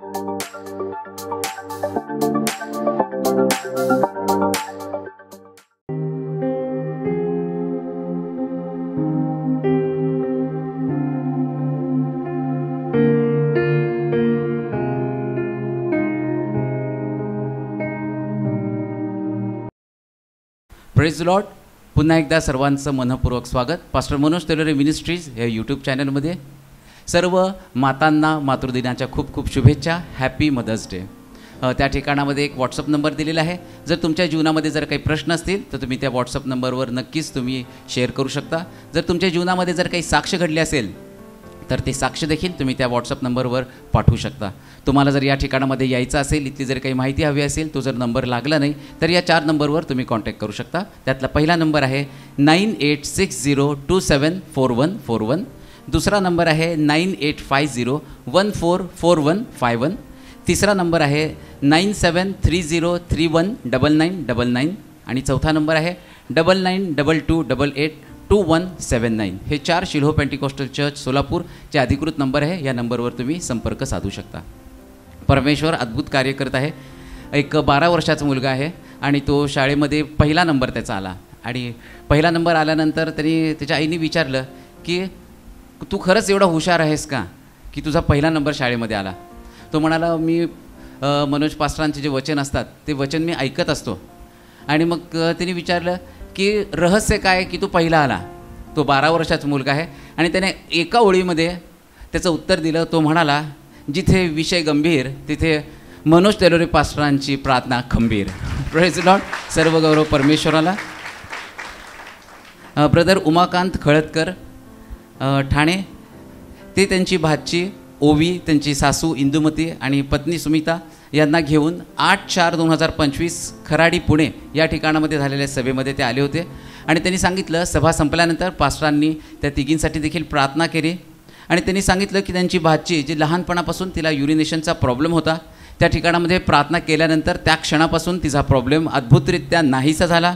Praise Lord. पुन्हा एकदा सर्वांचं मनपूर्वक स्वागत पास्टर मनोज तेलोरे मिनिस्ट्रीज या यूट्यूब चॅनलमध्ये. सर्व मातांना मातृदिनाच्या खूप खूप शुभेच्छा. Happy mother's day. त्या ठिकाणामध्ये एक व्हॉट्सअप नंबर दिलेला आहे. जर तुमच्या जीवनामध्ये जर काही प्रश्न असतील तर तुम्ही त्या व्हॉट्सअप नंबरवर नक्कीच तुम्ही शेअर करू शकता. जर तुमच्या जीवनामध्ये जर काही साक्ष घडली असेल तर ते साक्ष देखील तुम्ही त्या व्हॉट्सअप नंबरवर पाठवू शकता. तुम्हाला जर या ठिकाणामध्ये यायचं असेल, इथली जर काही माहिती हवी असेल, तो जर नंबर लागला नाही तर या 4 नंबरवर तुम्ही कॉन्टॅक्ट करू शकता. त्यातला पहिला नंबर आहे 9860274141. दुसरा नंबर आहे 9850144151. तिसरा नंबर आहे 9730319999 आणि चौथा नंबर आहे 9922882179. हे 4 शिल्हो पेंटिकॉस्टल चर्च सोलापूरचे अधिकृत नंबर आहे. या नंबरवर तुम्ही संपर्क साधू शकता. परमेश्वर अद्भुत कार्य करत आहे. एक 12 वर्षाचा मुलगा आहे आणि तो शाळेमध्ये पहिला नंबर त्याचा आला. आणि पहिला नंबर आल्यानंतर त्यांनी त्याच्या आईने विचारलं की तू खरंच एवढा हुशार आहेस का की तुझा पहिला नंबर शाळेमध्ये आला. तो म्हणाला, मी मनोज पास्टरांचे जे वचन असतात ते वचन मी ऐकत असतो. आणि मग त्यांनी विचारलं की रहस्य काय की तू पहिला आला. तो 12 वर्षाचा मुलगा आहे आणि त्याने एका ओळीमध्ये त्याचं उत्तर दिलं. तो म्हणाला, जिथे विषय गंभीर तिथे मनोज तेलोरे पास्टरांची प्रार्थना खंबीर. Praise Lord. सर्व गौरव परमेश्वराला. ब्रदर उमाकांत खळदकर ठाणे, ते त्यांची भाची ओवी, त्यांची सासू इंदुमती आणि पत्नी सुमिता यांना घेऊन 8/4/2025 खराडी पुणे या ठिकाणामध्ये झालेल्या सभेमध्ये ते आले होते. आणि त्यांनी सांगितलं, सभा संपल्यानंतर पास्टरांनी त्या तिघींसाठी देखील प्रार्थना केली. आणि त्यांनी सांगितलं की त्यांची भाची जी लहानपणापासून तिला युरिनेशनचा प्रॉब्लेम होता, त्या ठिकाणामध्ये प्रार्थना केल्यानंतर त्या क्षणापासून तिचा प्रॉब्लेम अद्भुतरित्या नाहीसा झाला.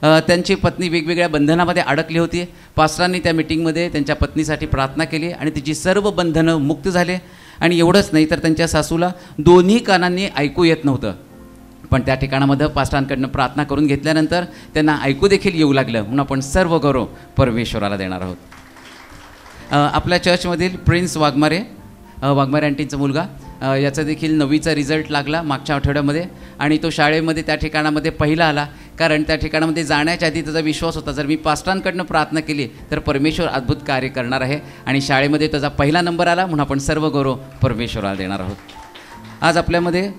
त्यांची पत्नी वेगवेगळ्या बंधनामध्ये अडकली होती. पास्टरांनी त्या मीटिंगमध्ये त्यांच्या पत्नीसाठी प्रार्थना केली आणि तिची सर्व बंधनं मुक्त झाले. आणि एवढंच नाही तर त्यांच्या सासूला दोन्ही कानांनी ऐकू येत नव्हतं, पण त्या ठिकाणामध्ये पास्टरांकडनं प्रार्थना करून घेतल्यानंतर त्यांना ऐकू देखील येऊ लागलं. म्हणून आपण सर्व गौरव परमेश्वराला देणार आहोत. आपल्या चर्चमधील प्रिन्स वाघमारे आंटींचा मुलगा, याचा देखील 9वीचा रिझल्ट लागला मागच्या आठवड्यामध्ये. आणि तो शाळेमध्ये त्या ठिकाणामध्ये पहिला आला. कारण त्या ठिकाणामध्ये जाण्याच्या आधी त्याचा विश्वास होता, जर मी पास्टरांकडनं प्रार्थना केली तर परमेश्वर अद्भुत कार्य करणार आहे. आणि शाळेमध्ये त्याचा पहिला नंबर आला. म्हणून आपण सर्व गौरव परमेश्वराला देणार आहोत. आज आपल्यामध्ये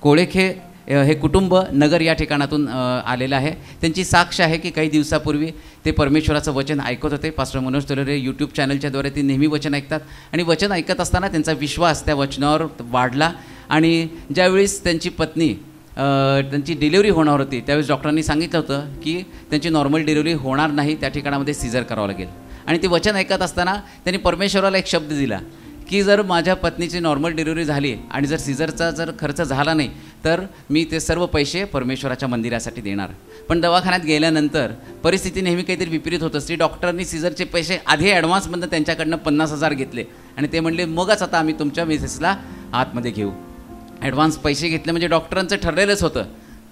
कोळेखे हे कुटुंब नगर या ठिकाणातून आलेलं आहे. त्यांची साक्ष आहे की काही दिवसापूर्वी ते परमेश्वराचं वचन ऐकत होते. पास्टर मनोज तेलोरे यूट्यूब चॅनलच्याद्वारे ते नेहमी वचन ऐकतात. आणि वचन ऐकत असताना त्यांचा विश्वास त्या वचनावर वाढला. आणि ज्यावेळेस त्यांची पत्नी त्यांची डिलिव्हरी होणार होती त्यावेळेस डॉक्टरांनी सांगितलं होतं की त्यांची नॉर्मल डिलिव्हरी होणार नाही, त्या ठिकाणामध्ये सीझर करावं लागेल. आणि ते वचन ऐकत असताना त्यांनी परमेश्वराला एक शब्द दिला की जर माझ्या पत्नीची नॉर्मल डिलिव्हरी झाली आणि जर सीझरचा जर खर्च झाला नाही तर मी ते सर्व पैसे परमेश्वराच्या मंदिरासाठी देणार. पण दवाखान्यात गेल्यानंतर परिस्थिती नेहमी काहीतरी विपरीत होत असते. डॉक्टरांनी सीझरचे पैसे आधी ॲडव्हान्समधनं त्यांच्याकडनं 50,000 घेतले आणि ते म्हणले मगच आता आम्ही तुमच्या मिसेसला आतमध्ये घेऊ. ॲडव्हान्स पैसे घेतले म्हणजे डॉक्टरांचं ठरलेलंच होतं.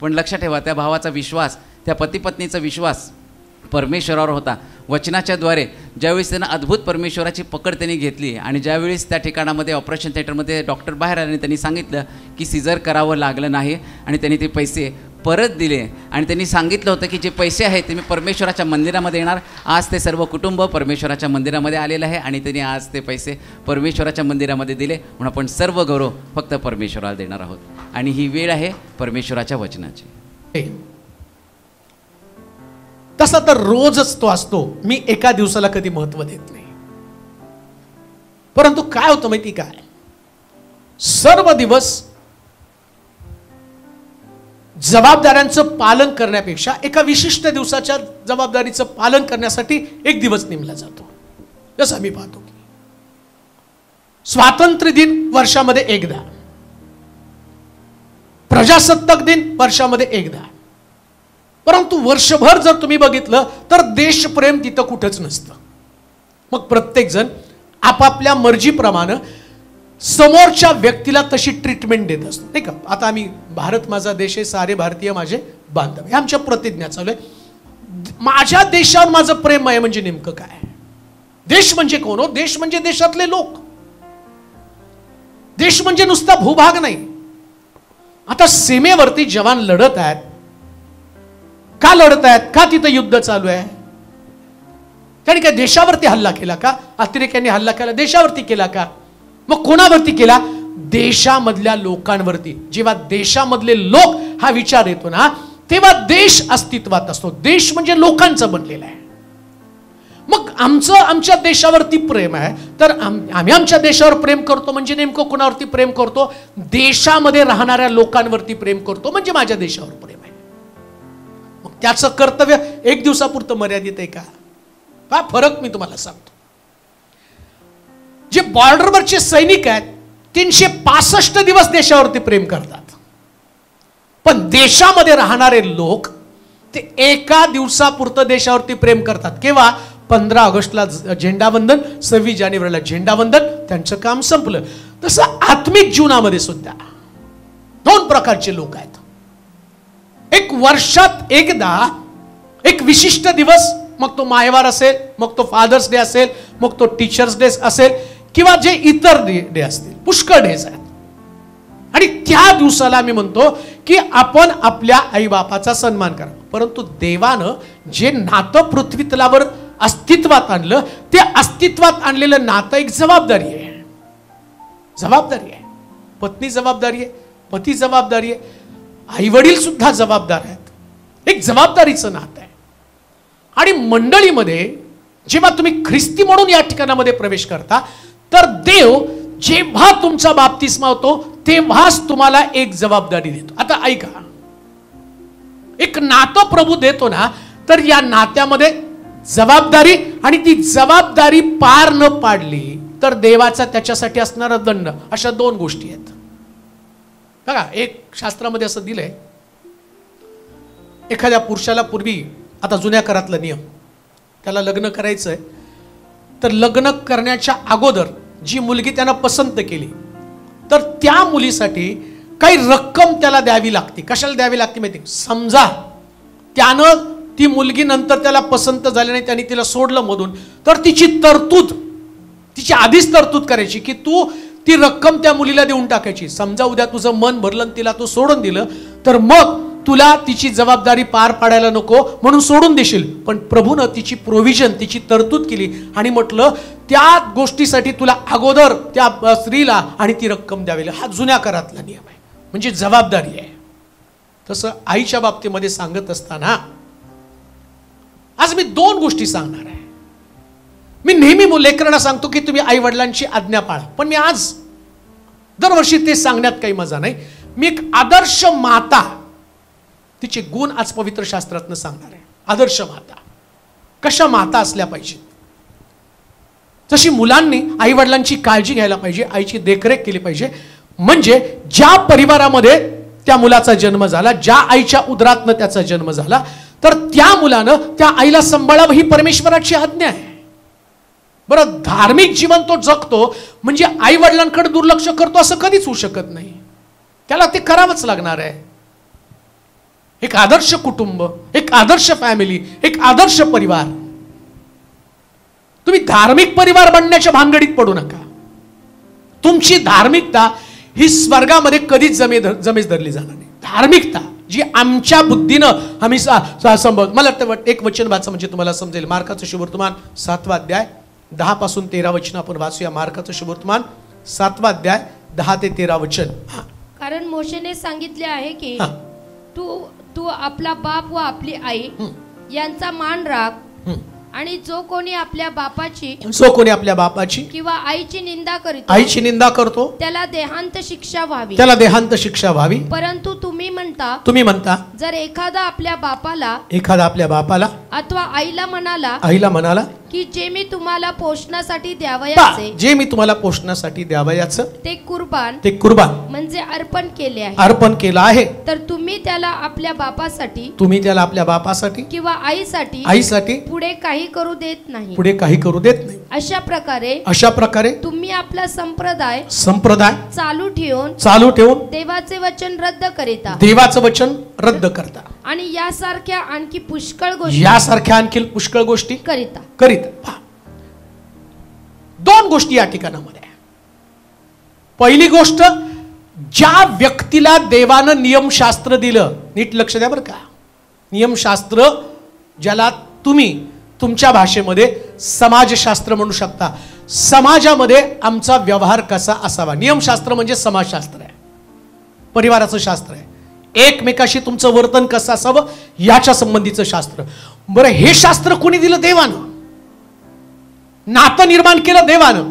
पण लक्षात ठेवा, त्या भावाचा विश्वास, त्या पतीपत्नीचा विश्वास परमेश्वरावर होता. वचनाच्याद्वारे ज्यावेळेस त्यांना अद्भुत परमेश्वराची पकड त्यांनी घेतली आणि ज्यावेळेस त्या ठिकाणामध्ये ऑपरेशन थिएटरमध्ये डॉक्टर बाहेर आले आणि त्यांनी सांगितलं की सीझर करावं लागलं नाही आणि त्यांनी ते पैसे परत दिले. आणि त्यांनी सांगितलं होतं की जे पैसे आहेत ते मी परमेश्वराच्या मंदिरामध्ये येणार. आज ते सर्व कुटुंब परमेश्वराच्या मंदिरामध्ये आलेलं आहे आणि त्यांनी आज ते पैसे परमेश्वराच्या मंदिरामध्ये दिले. म्हणून आपण सर्व गौरव फक्त परमेश्वराला देणार आहोत. आणि ही वेळ आहे परमेश्वराच्या वचनाची. तसा तर रोजच तो असतो. मी एका दिवसाला कधी महत्व देत नाही. परंतु काय होतं माहिती काय, सर्व दिवस जबाबदाऱ्यांचं पालन करण्यापेक्षा एका विशिष्ट दिवसाच्या जबाबदारीचं पालन करण्यासाठी एक दिवस नेमला जातो. जसं आम्ही पाहतो की स्वातंत्र्य दिन वर्षामध्ये एकदा, प्रजासत्ताक दिन वर्षामध्ये एकदा. परंतु वर्षभर जर तुम्ही बघितलं तर देशप्रेम तिथं कुठंच नसतं. मग प्रत्येक जण आपापल्या मर्जीप्रमाणे समोरच्या व्यक्तीला तशी ट्रीटमेंट देत असतो, नाही का? आता आम्ही भारत माझा देश आहे, सारे भारतीय माझे बांधव, हे आमच्या प्रतिज्ञा चालू आहे. माझ्या देशावर माझं प्रेम आहे म्हणजे नेमकं काय? देश म्हणजे कोण हो? देश म्हणजे देशातले लोक. देश म्हणजे नुसता भूभाग नाही. आता सीमेवरती जवान लढत आहेत, का लढत आहेत? का तिथं युद्ध चालू आहे? त्यांनी काय देशावरती हल्ला केला का? अतिरेक्यांनी हल्ला केला देशावरती केला का? मग कोणावरती केला? देशामधल्या लोकांवरती. जेव्हा देशामधले लोक हा विचार येतो ना, तेव्हा देश अस्तित्वात असतो. देश म्हणजे लोकांचं बनलेलं आहे. मग आमच्या देशावरती प्रेम आहे, तर आम्ही आमच्या देशावर प्रेम करतो म्हणजे नेमकं कोणावरती प्रेम करतो? देशामध्ये राहणाऱ्या लोकांवरती प्रेम करतो म्हणजे माझ्या देशावर प्रेम आहे. मग त्याचं कर्तव्य एक दिवसापुरतं मर्यादित आहे का? हा फरक मी तुम्हाला सांगतो. जे बॉर्डरवरचे सैनिक आहेत 365 दिवस देशावरती प्रेम करतात, पण देशामध्ये राहणारे लोक ते एका दिवसापुरतं देशावरती प्रेम करतात. केव्हा? 15 ऑगस्टला झेंडावंदन, 26 जानेवारीला झेंडावंदन, त्यांचं काम संपलं. तसं आत्मिक जीवनामध्ये सुद्धा 2 प्रकारचे लोक आहेत. एक वर्षात एकदा एक विशिष्ट दिवस, मग तो मायवार असेल, मग तो फादर्स डे असेल, मग तो टीचर्स डे असेल, किंवा जे इतर डे असतील, पुष्कळ डेज आहेत. आणि त्या दिवसाला आम्ही म्हणतो की आपण आपल्या आईबापाचा सन्मान करा. परंतु देवानं जे नातं पृथ्वी तलावर अस्तित्वात आणलं, ते अस्तित्वात आणलेलं नातं एक जबाबदारी आहे. जबाबदारी आहे. पत्नी जबाबदारी आहे, पती जबाबदारी आहे, आई वडील सुद्धा जबाबदार आहेत. एक जबाबदारीचं नातं आहे. आणि मंडळीमध्ये जेव्हा तुम्ही ख्रिस्ती म्हणून या ठिकाणामध्ये प्रवेश करता, तर देव जेव्हा तुमचा बाप्तिस्मा होतो तेव्हाच तुम्हाला एक जबाबदारी देतो. आता ऐका, एक नातं प्रभू देतो ना, तर या नात्यामध्ये जबाबदारी, आणि ती जबाबदारी पार न पाडली तर देवाचा त्याच्यासाठी असणारा दंड, अशा 2 गोष्टी आहेत. बघा, एक शास्त्रामध्ये असं दिलंय, एखाद्या पुरुषाला पूर्वी, आता जुन्या करातला नियम, त्याला लग्न करायचंय, तर लग्न करण्याच्या अगोदर जी मुलगी त्यानं पसंत केली, तर त्या मुलीसाठी काही रक्कम त्याला द्यावी लागते. कशाला द्यावी लागते माहिती? समजा त्यानं ती मुलगी नंतर त्याला पसंत झाली नाही, त्याने तिला सोडलं मधून, तर तिची आधीच तरतूद करायची की तू ती रक्कम त्या मुलीला देऊन टाकायची. समजा उद्या तुझं मन भरलं आणि तिला तू सोडून दिलं, तर मग तुला तिची जबाबदारी पार पाडायला नको म्हणून सोडून देशील. पण प्रभूनं तिची प्रोव्हिजन, तिची तरतूद केली आणि म्हटलं त्या गोष्टीसाठी तुला अगोदर त्या स्त्रीला आणि ती रक्कम द्यावी. हा जुन्या करातला नियम आहे, म्हणजे जबाबदारी आहे. तसं आईच्या बाबतीमध्ये सांगत असताना आज मी 2 गोष्टी सांगणार आहे. मी नेहमी लेकरांना सांगतो की तुम्ही आई वडिलांची आज्ञा पाळा, पण मी आज दरवर्षी ते सांगण्यात काही मजा नाही. मी एक आदर्श माता, तिचे गुण आज पवित्र शास्त्रातनं सांगणार आहे. आदर्श माता कशा माता असल्या पाहिजेत. जशी मुलांनी आई वडिलांची काळजी घ्यायला पाहिजे, आईची देखरेख केली पाहिजे. म्हणजे ज्या परिवारामध्ये त्या मुलाचा जन्म झाला, ज्या आईच्या उदरातनं त्याचा जन्म झाला, तर त्या मुलानं त्या आईला सांभाळावं ही परमेश्वराची आज्ञा आहे. बरं, धार्मिक जीवन तो जगतो म्हणजे आई वडिलांकडे दुर्लक्ष करतो असं कधीच होऊ शकत नाही. त्याला ते करावंच लागणार आहे. एक आदर्श कुटुंब, एक आदर्श फॅमिली, एक आदर्श परिवार. तुम्ही धार्मिक परिवार बनण्याच्या भानगडीत पडू नका. तुमची धार्मिकता ही स्वर्गामध्ये कधीच जमेस धरली जाणार नाही. धार्मिकता जी आमच्या बुद्धीनं आम्ही मला एक वचन वाचा म्हणजे तुम्हाला समजेल. मार्काचं शुभवर्तमान 7वा अध्याय 10 पासून 13 वचन आपण वाचूया. मार्काचं शुभवर्तमान 7वा अध्याय 10 ते 13 वचन. कारण मोशेने सांगितले आहे की तू आपला बाप व आपली आई यांचा मान राख, आणि जो कोणी आपल्या बापाची किंवा आईची निंदा करतो त्याला देहांत शिक्षा व्हावी. परंतु तुम्ही म्हणता जर एखादा आपल्या बापाला अथवा आईला म्हणाला की जे मी तुम्हाला पोषणासाठी द्यावयाचे जे मी तुम्हाला पोषणासाठी द्यावयाचं ते कुर्बान म्हणजे अर्पण केलं आहे तर तुम्ही त्याला आपल्या बापासाठी किंवा आईसाठी पुढे काही करू देत नाही. अशा प्रकारे तुम्ही आपला संप्रदाय चालू ठेवून देवाचे वचन रद्द करता आणि यासारख्या आणखी पुष्कळ गोष्टी करीता. दोन गोष्टी या ठिकाणामध्ये. पहिली गोष्ट, ज्या व्यक्तीला देवानं नियमशास्त्र दिलं, नीट लक्ष द्या बरं का, नियमशास्त्र ज्याला तुम्ही तुमच्या भाषेमध्ये समाजशास्त्र म्हणू शकता. समाजामध्ये आमचा व्यवहार कसा असावा. नियमशास्त्र म्हणजे समाजशास्त्र आहे, परिवाराचं शास्त्र आहे. एकमेकाशी तुमचं वर्तन कसं असावं याच्या संबंधीचं शास्त्र. बरं, हे शास्त्र कोणी दिलं? देवानं. नातं निर्माण केलं देवानं.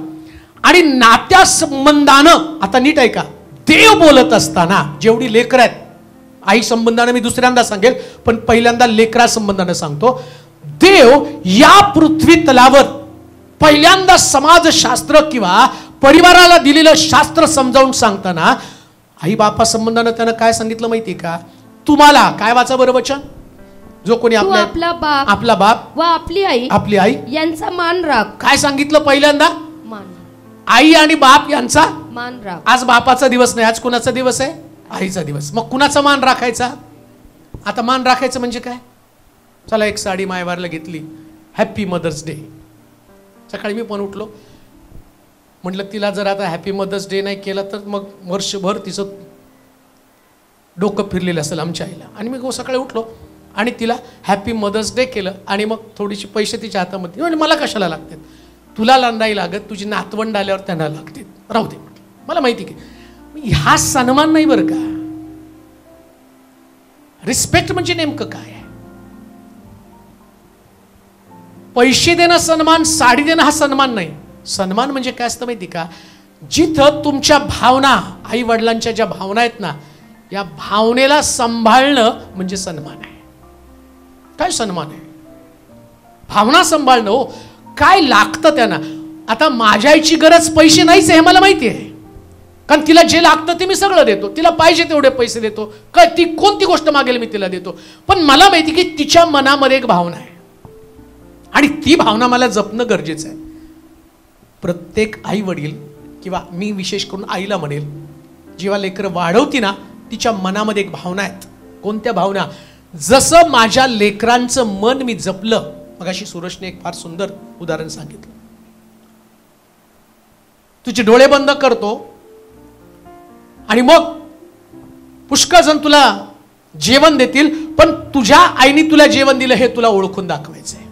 आणि नात्या संबंधानं, आता नीट ऐका, देव बोलत असताना जेवढी लेकरं आहेत, आई संबंधानं मी दुसऱ्यांदा सांगेल, पण पहिल्यांदा लेकरा संबंधानं सांगतो. देव या पृथ्वी तलावर पहिल्यांदा समाजशास्त्र किंवा परिवाराला दिलेलं शास्त्र समजावून सांगताना आई बापा संबंधानं त्यानं काय सांगितलं माहिती का? तुम्हाला काय, वाचा बरं वचन, जो कोणी आपला बाप व आपली आई यांचा मान राख. काय सांगितलं पहिल्यांदा? मान. आई आणि बाप यांचा मान राख. आज बापाचा दिवस नाही, आज कुणाचा दिवस आहे? आईचा दिवस. मग कुणाचा मान राखायचा? आता मान राखायचं म्हणजे काय? चला, एक साडी मायवारला घेतली, हॅपी मदर्स डे. सकाळी मी पण उठलो, म्हटलं तिला जर आता हॅपी मदर्स डे नाही केला तर मग वर्षभर तिचं डोकं फिरलेलं असेल आमच्या आईला. आणि मी सकाळी उठलो आणि तिला हॅपी मदर्स डे केलं. आणि मग थोडीशी पैसे तिच्या हातामध्ये, म्हणजे मला कशाला लागतात? तुला नाही लागत, तुझी नातवंड आल्यावर त्यांना लागतील, राहू दे. मला माहिती की हा सन्मान नाही बरं का. रिस्पेक्ट म्हणजे नेमकं काय आहे? पैसे देणं सन्मान, साडी देणं हा सन्मान नाही. सन्मान म्हणजे काय असतं माहिती का? जिथं तुमच्या भावना, आई वडिलांच्या ज्या भावना आहेत ना, या भावनेला सांभाळणं म्हणजे सन्मान आहे. काय सन्मान आहे? भावना सांभाळणं. हो, काय लागतं त्यांना. आता माझ्या आईची गरज पैसे नाहीच आहे, हे मला माहिती आहे, कारण तिला जे लागतं ते मी सगळं देतो. तिला पाहिजे तेवढे पैसे देतो, काय ती कोणती गोष्ट मागेल मी तिला देतो. पण मला माहिती की तिच्या मनामध्ये एक भावना आहे आणि ती भावना मला जपणं गरजेचं आहे. प्रत्येक आई वडील किंवा मी विशेष करून आईला म्हणेल, जेव्हा लेकरं वाढवती ना, तिच्या मनामध्ये एक भावना आहेत. कोणत्या भावना? जसं माझ्या लेकरांचं मन मी जपलं. मगाशी सुरेशने एक फार सुंदर उदाहरण सांगितलं. तुझे डोळे बंद करतो आणि मग पुष्कळ जण तुला जेवण देतील, पण तुझ्या आईने तुला जेवण दिलं हे तुला ओळखून दाखवायचंय.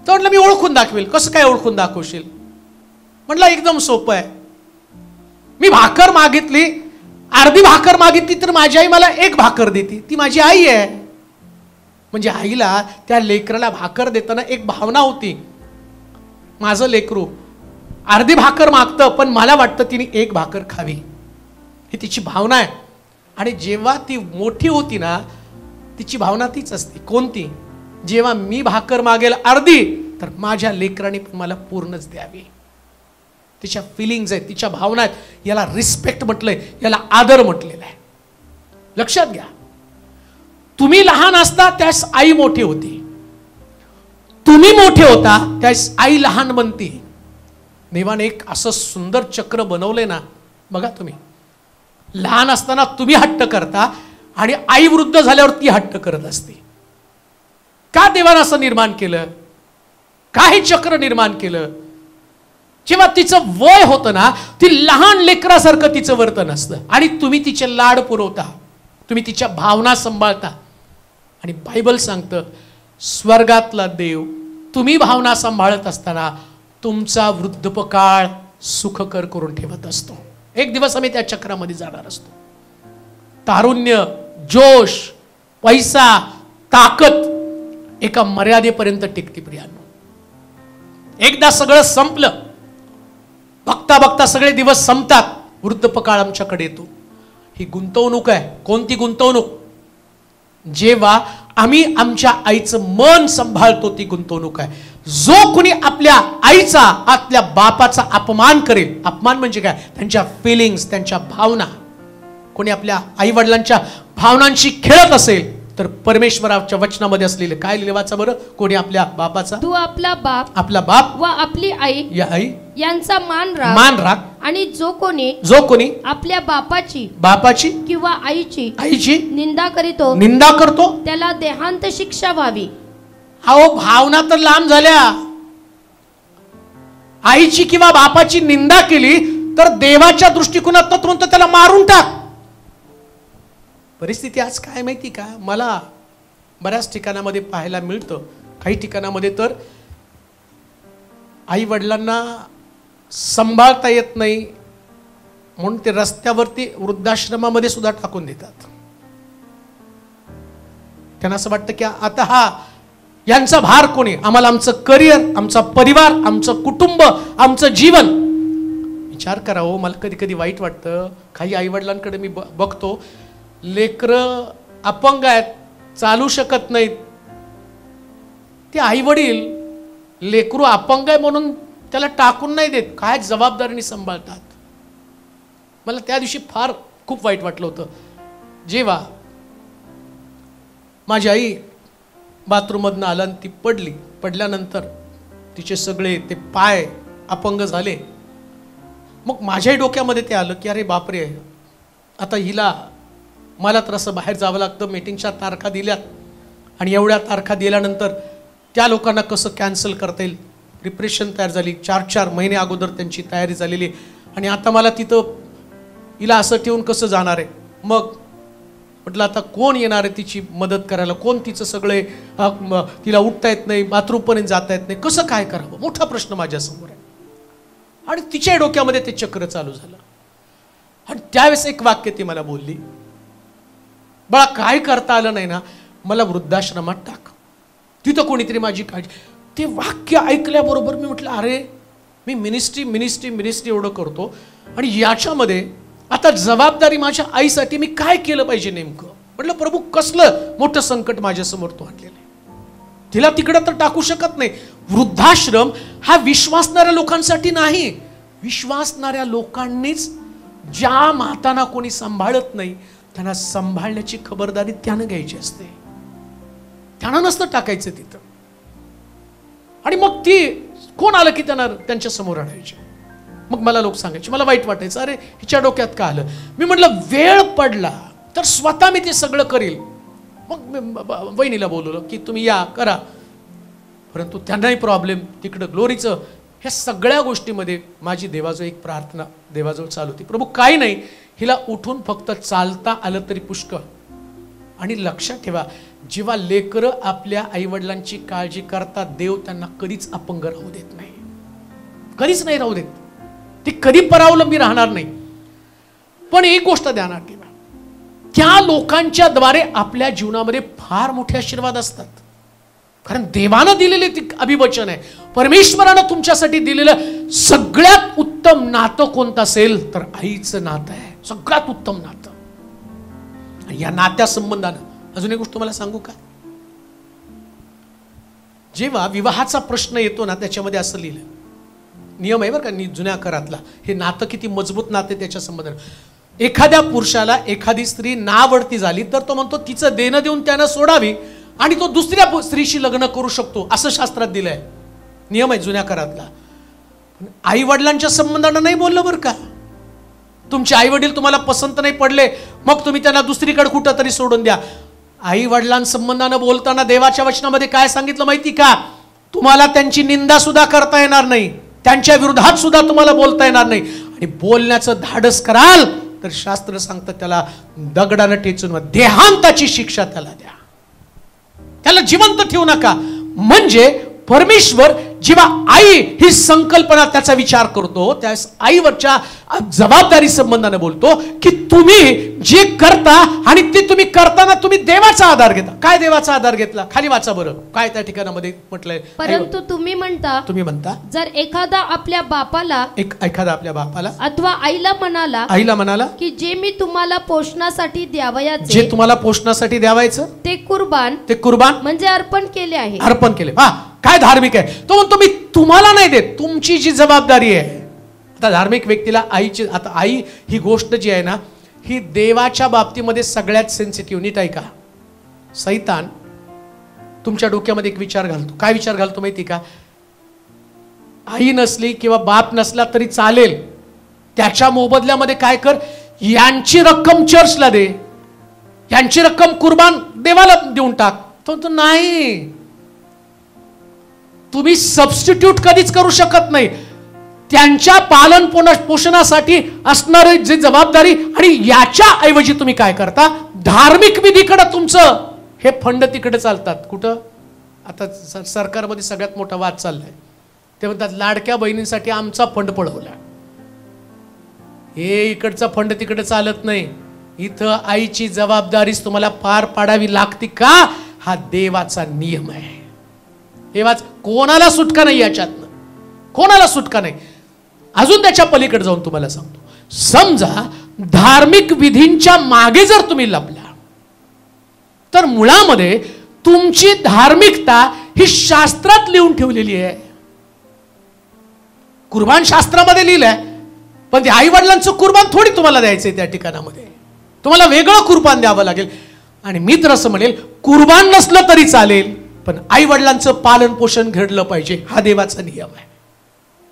तर म्हटलं मी ओळखून दाखवेल. कसं काय ओळखून दाखवशील? म्हटलं एकदम सोपं आहे. मी भाकर मागितली, अर्धी भाकर मागितली तर माझी आई मला एक भाकर देते, ती माझी आई आहे. म्हणजे आईला त्या लेकराला भाकर देताना एक भावना होती, माझं लेकरू अर्धी भाकर मागतं पण मला वाटतं तिने एक भाकर खावी, ही तिची भावना आहे. आणि जेव्हा ती मोठी होती ना, तिची भावना तीच असते. कोणती? जेव्हा मी भाकर मागेल अर्धी, तर माझ्या लेकराने पण मला पूर्णच द्यावी. तिच्या फिलिंग्ज आहेत, तिच्या भावना आहेत. याला रिस्पेक्ट म्हटलंय, याला आदर म्हटलेला आहे. लक्षात घ्या, तुम्ही लहान असता त्यास आई मोठी होती, तुम्ही मोठे होता त्यास आई लहान बनते. देवाने एक असं सुंदर चक्र बनवलंय ना, बघा तुम्ही. लहान असताना तुम्ही हट्ट करता आणि आई वृद्ध झाल्यावर ती हट्ट करत असते. का देवानं असं निर्माण केलं? का हे चक्र निर्माण केलं? जेव्हा तिचं वय होतं ना, ती लहान लेकरासारखं तिचं वर्तन असतं आणि तुम्ही तिचे लाड पुरवता, तुम्ही तिच्या भावना सांभाळता. आणि बायबल सांगतं, स्वर्गातला देव तुम्ही भावना सांभाळत असताना तुमचा वृद्धपकाळ सुखकर करून ठेवत असतो. एक दिवस आम्ही त्या चक्रामध्ये जाणार असतो. तारुण्य, जोश, पैसा, ताकद एका मर्यादेपर्यंत टिकते प्रियांनो. एकदा सगळं संपलं, बघता बघता सगळे दिवस संपतात, वृद्धपकाळ आमच्याकडे येतो. ही गुंतवणूक आहे. कोणती गुंतवणूक? जेव्हा आम्ही आमच्या आईचं मन सांभाळतो ती गुंतवणूक आहे. जो कोणी आपल्या आईचा आपल्या बापाचा अपमान करेल, अपमान म्हणजे काय, त्यांच्या फिलिंग्स, त्यांच्या भावना, कोणी आपल्या आई वडिलांच्या भावनांशी खेळत असेल तर परमेश्वराच्या वचनामध्ये असलेले काय लिहिले वाचा बरं, कोणी आपल्या बापाचा, तू आपला बाप व आपली आई या आई यांचा मान राख आणि जो कोणी आपल्या बापाची किंवा आईची निंदा करतो त्याला देहांत शिक्षा व्हावी. अहो भावना तर लांब झाल्या. आईची किंवा बापाची निंदा केली तर देवाच्या दृष्टिकोनात तो म्हणतो त्याला मारून टाक. परिस्थिती आज काय माहिती का, मला बऱ्याच ठिकाणामध्ये पाहायला मिळतं. काही ठिकाणामध्ये तर आई वडिलांना सांभाळता येत नाही म्हणून ते रस्त्यावरती वृद्धाश्रमामध्ये सुद्धा टाकून देतात. त्यांना असं वाटतं की आता यांचा भार कोणी, आम्हाला आमचं करिअर, आमचा परिवार, आमचं कुटुंब, आमचं जीवन. विचार करा हो, मला कधी कधी वाईट वाटतं. काही आई वडिलांकडे मी बघतो, लेकरं अपंग आहेत, चालू शकत नाहीत. ते आई वडील लेकरू अपंग आहे म्हणून त्याला टाकून नाही देत, काय जबाबदारीने सांभाळतात. मला त्या दिवशी फार खूप वाईट वाटलं होतं जेव्हा माझी आई बाथरूममधनं आला आणि ती पडल्यानंतर तिचे सगळे ते पाय अपंग झाले. मग माझ्याही डोक्यामध्ये ते आलं की अरे बापरे, आता हिला, मला तर असं बाहेर जावं लागतं, मीटिंगच्या तारखा दिल्यात आणि एवढ्या तारखा दिल्यानंतर त्या लोकांना कसं कॅन्सल करता येईल. प्रिपरेशन तयार झाली, 4 महिने अगोदर त्यांची तयारी झालेली आणि आता मला तिथं हिला असं ठेवून कसं जाणार आहे. मग म्हटलं आता कोण येणार आहे तिची मदत करायला, कोण तिचं सगळे, तिला उठता येत नाही, बाथरूमपर्यंत जाता येत नाही, कसं काय करावं, मोठा प्रश्न माझ्यासमोर आहे. आणि तिच्या डोक्यामध्ये ते चक्र चालू झालं. आणि त्यावेळेस एक वाक्य ती मला बोलली, बाळा काय करता आलं नाही ना, मला वृद्धाश्रमात टाक, तिथं कोणीतरी माझी काळजी. ते वाक्य ऐकल्याबरोबर मी म्हटलं अरे, मी मिनिस्ट्री एवढं करतो आणि याच्यामध्ये आता जबाबदारी माझ्या आईसाठी मी काय केलं पाहिजे नेमकं. म्हटलं प्रभू, कसलं मोठं संकट माझ्यासमोर तो आणलेलं आहे, तिला तिकडं तर टाकू शकत नाही. वृद्धाश्रम हा विश्वासणाऱ्या लोकांसाठी नाही, विश्वासणाऱ्या लोकांनीच, ज्या मातांना कोणी सांभाळत नाही त्यांना सांभाळण्याची खबरदारी त्यानं घ्यायची असते, त्यानं नसतं टाकायचं तिथं. आणि मग ती कोण आलं की त्यांना त्यांच्या समोर आणायचे. मग मला लोक सांगायचे, मला वाईट वाटायचं, अरे हिच्या डोक्यात का आलं. मी म्हटलं वेळ पडला तर स्वतः मी ते सगळं करील. मग वहिनीला बोलवलं की तुम्ही या करा, परंतु त्यांनाही प्रॉब्लेम तिकडं ग्लोरीचं. ह्या सगळ्या गोष्टीमध्ये माझी देवाजवळ एक प्रार्थना देवाजवळ चालू होती, प्रभू काही नाही, हिला उठून फक्त चालता आलं तरी पुष्कळ. आणि लक्षात ठेवा, जेव्हा लेकरं आपल्या आईवडिलांची काळजी करतात, देव त्यांना कधीच अपंग राहू देत नाही, कधीच नाही राहू देत. ती कधी परावलंबी राहणार नाही. पण एक गोष्ट ध्यानात ठेवा, त्या लोकांच्या द्वारे आपल्या जीवनामध्ये फार मोठे आशीर्वाद असतात. कारण देवानं दिलेले ते अभिवचन आहे, परमेश्वरानं तुमच्यासाठी दिलेलं सगळ्यात उत्तम नातं कोणतं असेल तर आईचं नातं आहे, सगळ्यात उत्तम नातं. आणि या नात्या संबंधानं अजून एक गोष्ट तुम्हाला सांगू का, जेव्हा विवाहाचा प्रश्न येतो ना, त्याच्यामध्ये असं लिहिलं, नियम आहे बरं का, जुन्या करातला, हे नातं किती मजबूत नाते त्याच्या संबंधानं. एखाद्या पुरुषाला एखादी स्त्री नावडती झाली तर तो म्हणतो तिचं देणं देऊन त्यानं सोडावी आणि तो दुसऱ्या स्त्रीशी लग्न करू शकतो, असं शास्त्रात दिलंय, नियम आहे जुन्या करातला. आई वडिलांच्या संबंधानं नाही बोललं बरं का. तुमचे आई वडील तुम्हाला पसंत नाही पडले, मग तुम्ही त्यांना दुसरीकडे कुठं तरी सोडून द्या. आई वडिलांसंबंधानं बोलताना देवाच्या वचनामध्ये काय सांगितलं माहिती का, तुम्हाला त्यांची निंदा सुद्धा करता येणार नाही, त्यांच्या विरोधात सुद्धा तुम्हाला बोलता येणार नाही. आणि बोलण्याचं धाडस कराल तर शास्त्र सांगतं त्याला दगडानं टेचून देहांताची शिक्षा त्याला द्या, त्याला जिवंत ठेवू नका. म्हणजे परमेश्वर जेव्हा आई ही संकल्पना त्याचा विचार करतो, त्यास आईवरच्या जबाबदारी संबंधाने बोलतो की तुम्ही जे करता आणि ते तुम्ही करताना तुम्ही देवाचा आधार घेता. काय देवाचा आधार घेतला? खाली वाचा बरं, काय त्या ठिकाणामध्ये म्हटलंय. परंतु तुम्ही म्हणता जर एखादा आपल्या बापाला अथवा आईला म्हणाला की जे मी तुम्हाला पोषणासाठी द्यावयाचे, जे तुम्हाला पोषणासाठी द्यावायचं ते कुर्बान म्हणजे अर्पण केले आहे. अर्पण केले. काय धार्मिक आहे तो म्हणतो मी तुम्हाला नाही देत, तुमची जी जबाबदारी आहे. आता धार्मिक व्यक्तीला आईची, आता आई ही गोष्ट जी आहे ना, ही देवाच्या बाबतीमध्ये सगळ्यात सेन्सिटिव्ह. नीट ऐका, सैतान तुमच्या डोक्यामध्ये एक विचार घालतो. काय विचार घालतो माहिती का? आई नसली किंवा बाप नसला तरी चालेल, त्याच्या मोबदल्यामध्ये काय कर, यांची रक्कम चर्चला दे, यांची रक्कम कुर्बान देवाला देऊन टाक. तो नाही, तुम्ही सबस्टिट्यूट कधीच करू शकत नाही. त्यांच्या पालन पोषणासाठी असणारी जी जबाबदारी, आणि याच्या ऐवजी तुम्ही काय करता, धार्मिक विधीकडे तुमचं हे फंड तिकडे चालतात. कुठं? आता सरकारमध्ये सगळ्यात मोठा वाद चाललाय. ते म्हणतात लाडक्या बहिणींसाठी आमचा फंड पळवला. हे इकडचा फंड तिकडे चालत नाही. इथं आईची जबाबदारीच तुम्हाला पार पाडावी लागते. का? हा देवाचा नियम आहे. देवाच कोणाला सुटका नाही याच्यातनं, कोणाला सुटका नाही. अजून त्याच्या पलीकडे जाऊन तुम्हाला सांगतो, समजा धार्मिक विधींच्या मागे जर तुम्ही लपला, तर मुळामध्ये तुमची धार्मिकता ही शास्त्रात लिहून ठेवलेली आहे. कुर्बान शास्त्रामध्ये लिहिलंय, पण ते आई वडिलांचं कुर्बान थोडी तुम्हाला द्यायचंय. त्या ठिकाणामध्ये तुम्हाला वेगळं कुर्बान द्यावं लागेल. आणि मी तर असं म्हणेल, कुर्बान नसलं तरी चालेल, पण आई वडिलांचं पालन पोषण घडलं पाहिजे. हा देवाचा नियम आहे.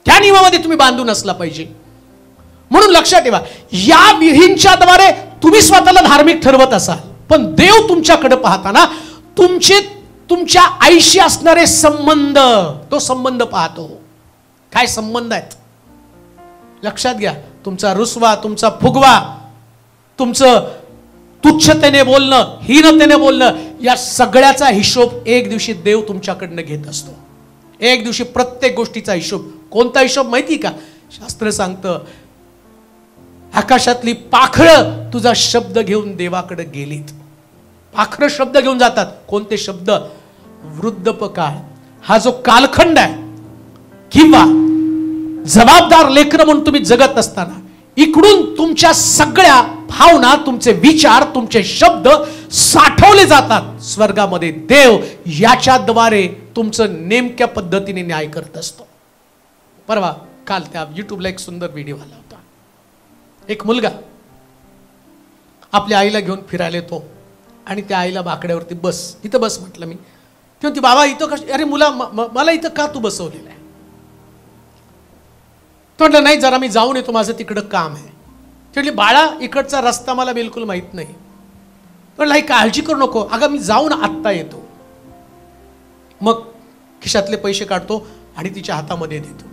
त्या नियमामध्ये तुम्ही बांधून असला पाहिजे. म्हणून लक्षात ठेवा, या विधींच्या द्वारे तुम्ही स्वतःला धार्मिक ठरवत असाल, पण देव तुमच्याकडे पाहताना तुमच्या आईशी असणारे संबंध, तो संबंध पाहतो. काय संबंध आहेत लक्षात घ्या. तुमचा रुसवा, तुमचा फुगवा, तुमचं तुच्छतेने बोलणं, हीनतेने बोलणं, या सगळ्याचा हिशोब एक दिवशी देव तुमच्याकडनं घेत असतो. एक दिवशी प्रत्येक गोष्टीचा हिशोब. कोणता हिशोब माहिती का? शास्त्र सांगतं, आकाशातली पाखरं तुझा शब्द घेऊन देवाकडे गेलीत. पाखरं शब्द घेऊन जातात. कोणते शब्द? वृद्धपकाळ, हा जो कालखंड आहे, किंवा जबाबदार लेकरं म्हणून तुम्ही जगत असताना इकडून तुमच्या सगळ्या भावना, तुमचे विचार, तुमचे शब्द साठवले जातात स्वर्गामध्ये. देव याच्याद्वारे तुमचं नेमक्या पद्धतीने न्याय करत असतो. परवा काल त्या युट्यूबला एक सुंदर व्हिडिओ आला होता. एक मुलगा आपल्या आईला घेऊन फिरायला येतो आणि त्या आईला बाकड्यावरती बस, इथं बस म्हटलं मी. ती म्हणते बाबा इथं कश, अरे मुला मला इथं का तू बसवलेलं आहे? तो म्हटलं नाही, जरा मी जाऊन येतो, माझं तिकडं काम आहे. म्हटली बाळा इकडचा रस्ता मला बिलकुल माहित नाही. म्हटलं काळजी करू नको, अगं मी जाऊन आत्ता येतो. मग खिशातले पैसे काढतो आणि तिच्या हातामध्ये देतो.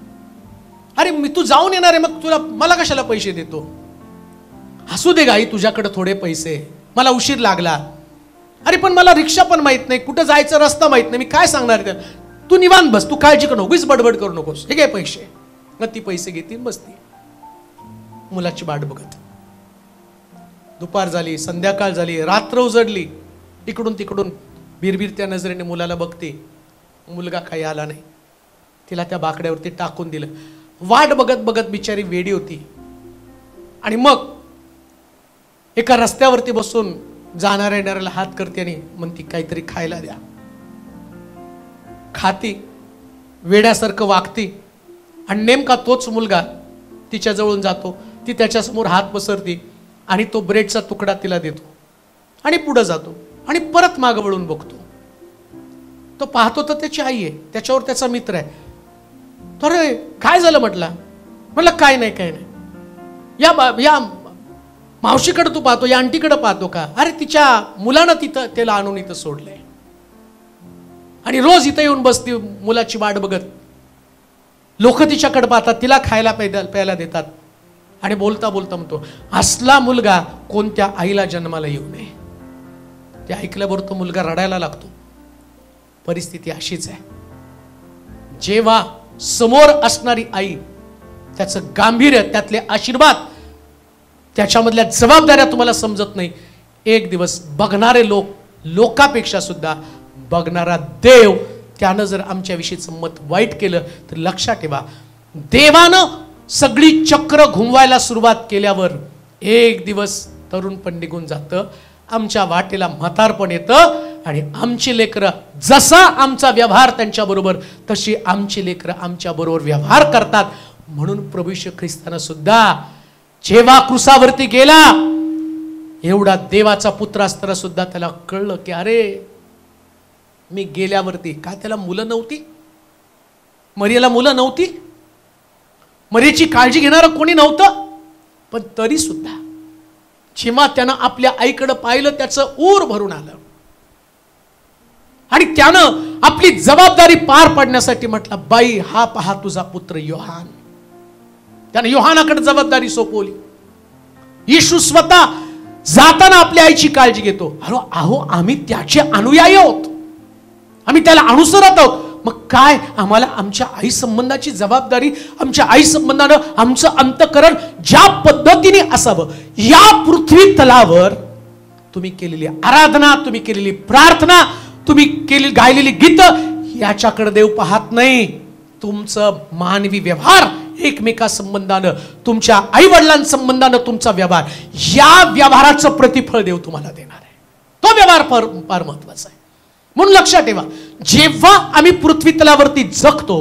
अरे मी तू जाऊन येणार आहे, मग मला कशाला पैसे देतो? हसू दे गाई, तुझ्याकडे थोडे पैसे, मला उशीर लागला. अरे पण मला रिक्षा पण माहित नाही, कुठं जायचं रस्ता माहित नाही, मी काय सांगणार त्याला? तू निवांत बस, तू काळजी करू नकोस, बडबड करू नकोस, हे घे पैसे. मग ती पैसे घेतील, बसती मुलाची वाट बघत. दुपार झाली, संध्याकाळ झाली, रात्र उजडली. इकडून तिकडून बिरबिरत्या नजरेने मुलाला बघते. मुलगा काही आला नाही. तिला त्या बाकड्यावरती टाकून दिलं. वाट बघत बघत बिचारी वेडी होती. आणि मग एका रस्त्यावरती बसून जाणाऱ्या येणाऱ्याला हात करते आणि म्हणती काहीतरी खायला द्या. खाती, वेड्यासारखं वागती. आणि नेमका तोच मुलगा तिच्या जवळून जातो. ती त्याच्यासमोर हात पसरती आणि तो ब्रेडचा तुकडा तिला देतो आणि पुढे जातो आणि परत मागं वळून बघतो. तो पाहतो तर त्याची आई आहे, त्याच्यावर त्याचा मित्र आहे. तर काय झालं म्हटलं काय नाही काय नाही. या मावशीकडे तू पाहतो, या आंटीकडे पाहतो का? अरे तिच्या मुलानं तिथं त्याला आणून इथं सोडलंय आणि रोज इथं येऊन बसती मुलाची वाट बघत. लोक तिच्याकडे पाहतात, तिला खायला प्यायला देतात आणि बोलता बोलता म्हणतो असला मुलगा कोणत्या आईला जन्माला येऊ नये. ते ऐकल्याबरोबर तो मुलगा रडायला लागतो. परिस्थिती अशीच आहे. जेव्हा समोर असणारी आई, त्याचं गांभीर्य, त्यातले आशीर्वाद, त्याच्यामधल्या जबाबदाऱ्या तुम्हाला समजत नाही, एक दिवस बघणारे लोक, लोकापेक्षा सुद्धा बघणारा देव, त्यानं जर आमच्याविषयीचं मत वाईट केलं तर लक्षात ठेवा, देवानं सगळी चक्र घुमवायला सुरुवात केल्यावर एक दिवस तरुणपण निघून जातं, आमच्या वाटेला म्हातारपण येतं आणि आमची लेकरं, जसा आमचा व्यवहार त्यांच्याबरोबर तशी आमची लेकरं आमच्याबरोबर व्यवहार करतात. म्हणून प्रभू येशू ख्रिस्तानं सुद्धा जेव्हा क्रुसावरती गेला, एवढा देवाचा पुत्र असताना सुद्धा त्याला कळलं की अरे मी गेल्यावरती, काय त्याला मुलं नव्हती, मरियाला मुलं नव्हती, मरियाची काळजी घेणारं कोणी नव्हतं, पण तरी सुद्धा जेव्हा त्यानं आपल्या आईकडे पाहिलं, त्याचं ऊर भरून आलं आणि त्यानं आपली जबाबदारी पार पाडण्यासाठी म्हटलं, बाई हा पहा तुझा पुत्र योहान. त्यानं योहानाकडे जबाबदारी सोपवली. येशू स्वतः जाताना आपल्या आईची काळजी घेतो. अहो आम्ही त्याचे अनुयायी आहोत, आम्ही त्याला अनुसरत आहोत, मग काय आम्हाला आमच्या आई संबंधाची जबाबदारी, आमच्या आई संबंधानं आमचं अंतःकरण ज्या पद्धतीने असावं, या पृथ्वी तलावर तुम्ही केलेली आराधना, तुम्ही केलेली प्रार्थना, तुम्ही गायलेली गीत, याच्याकडे देव पाहत नाही. तुमचं मानवी व्यवहार, एकमेका संबंधानं, तुमच्या आई वडिलांसंबंधानं तुमचा व्यवहार, या व्यवहाराचं प्रतिफळ देव तुम्हाला देणार आहे. तो व्यवहार फार महत्वाचा आहे. म्हणून लक्षात ठेवा, जेव्हा आम्ही पृथ्वी तलावरती जगतो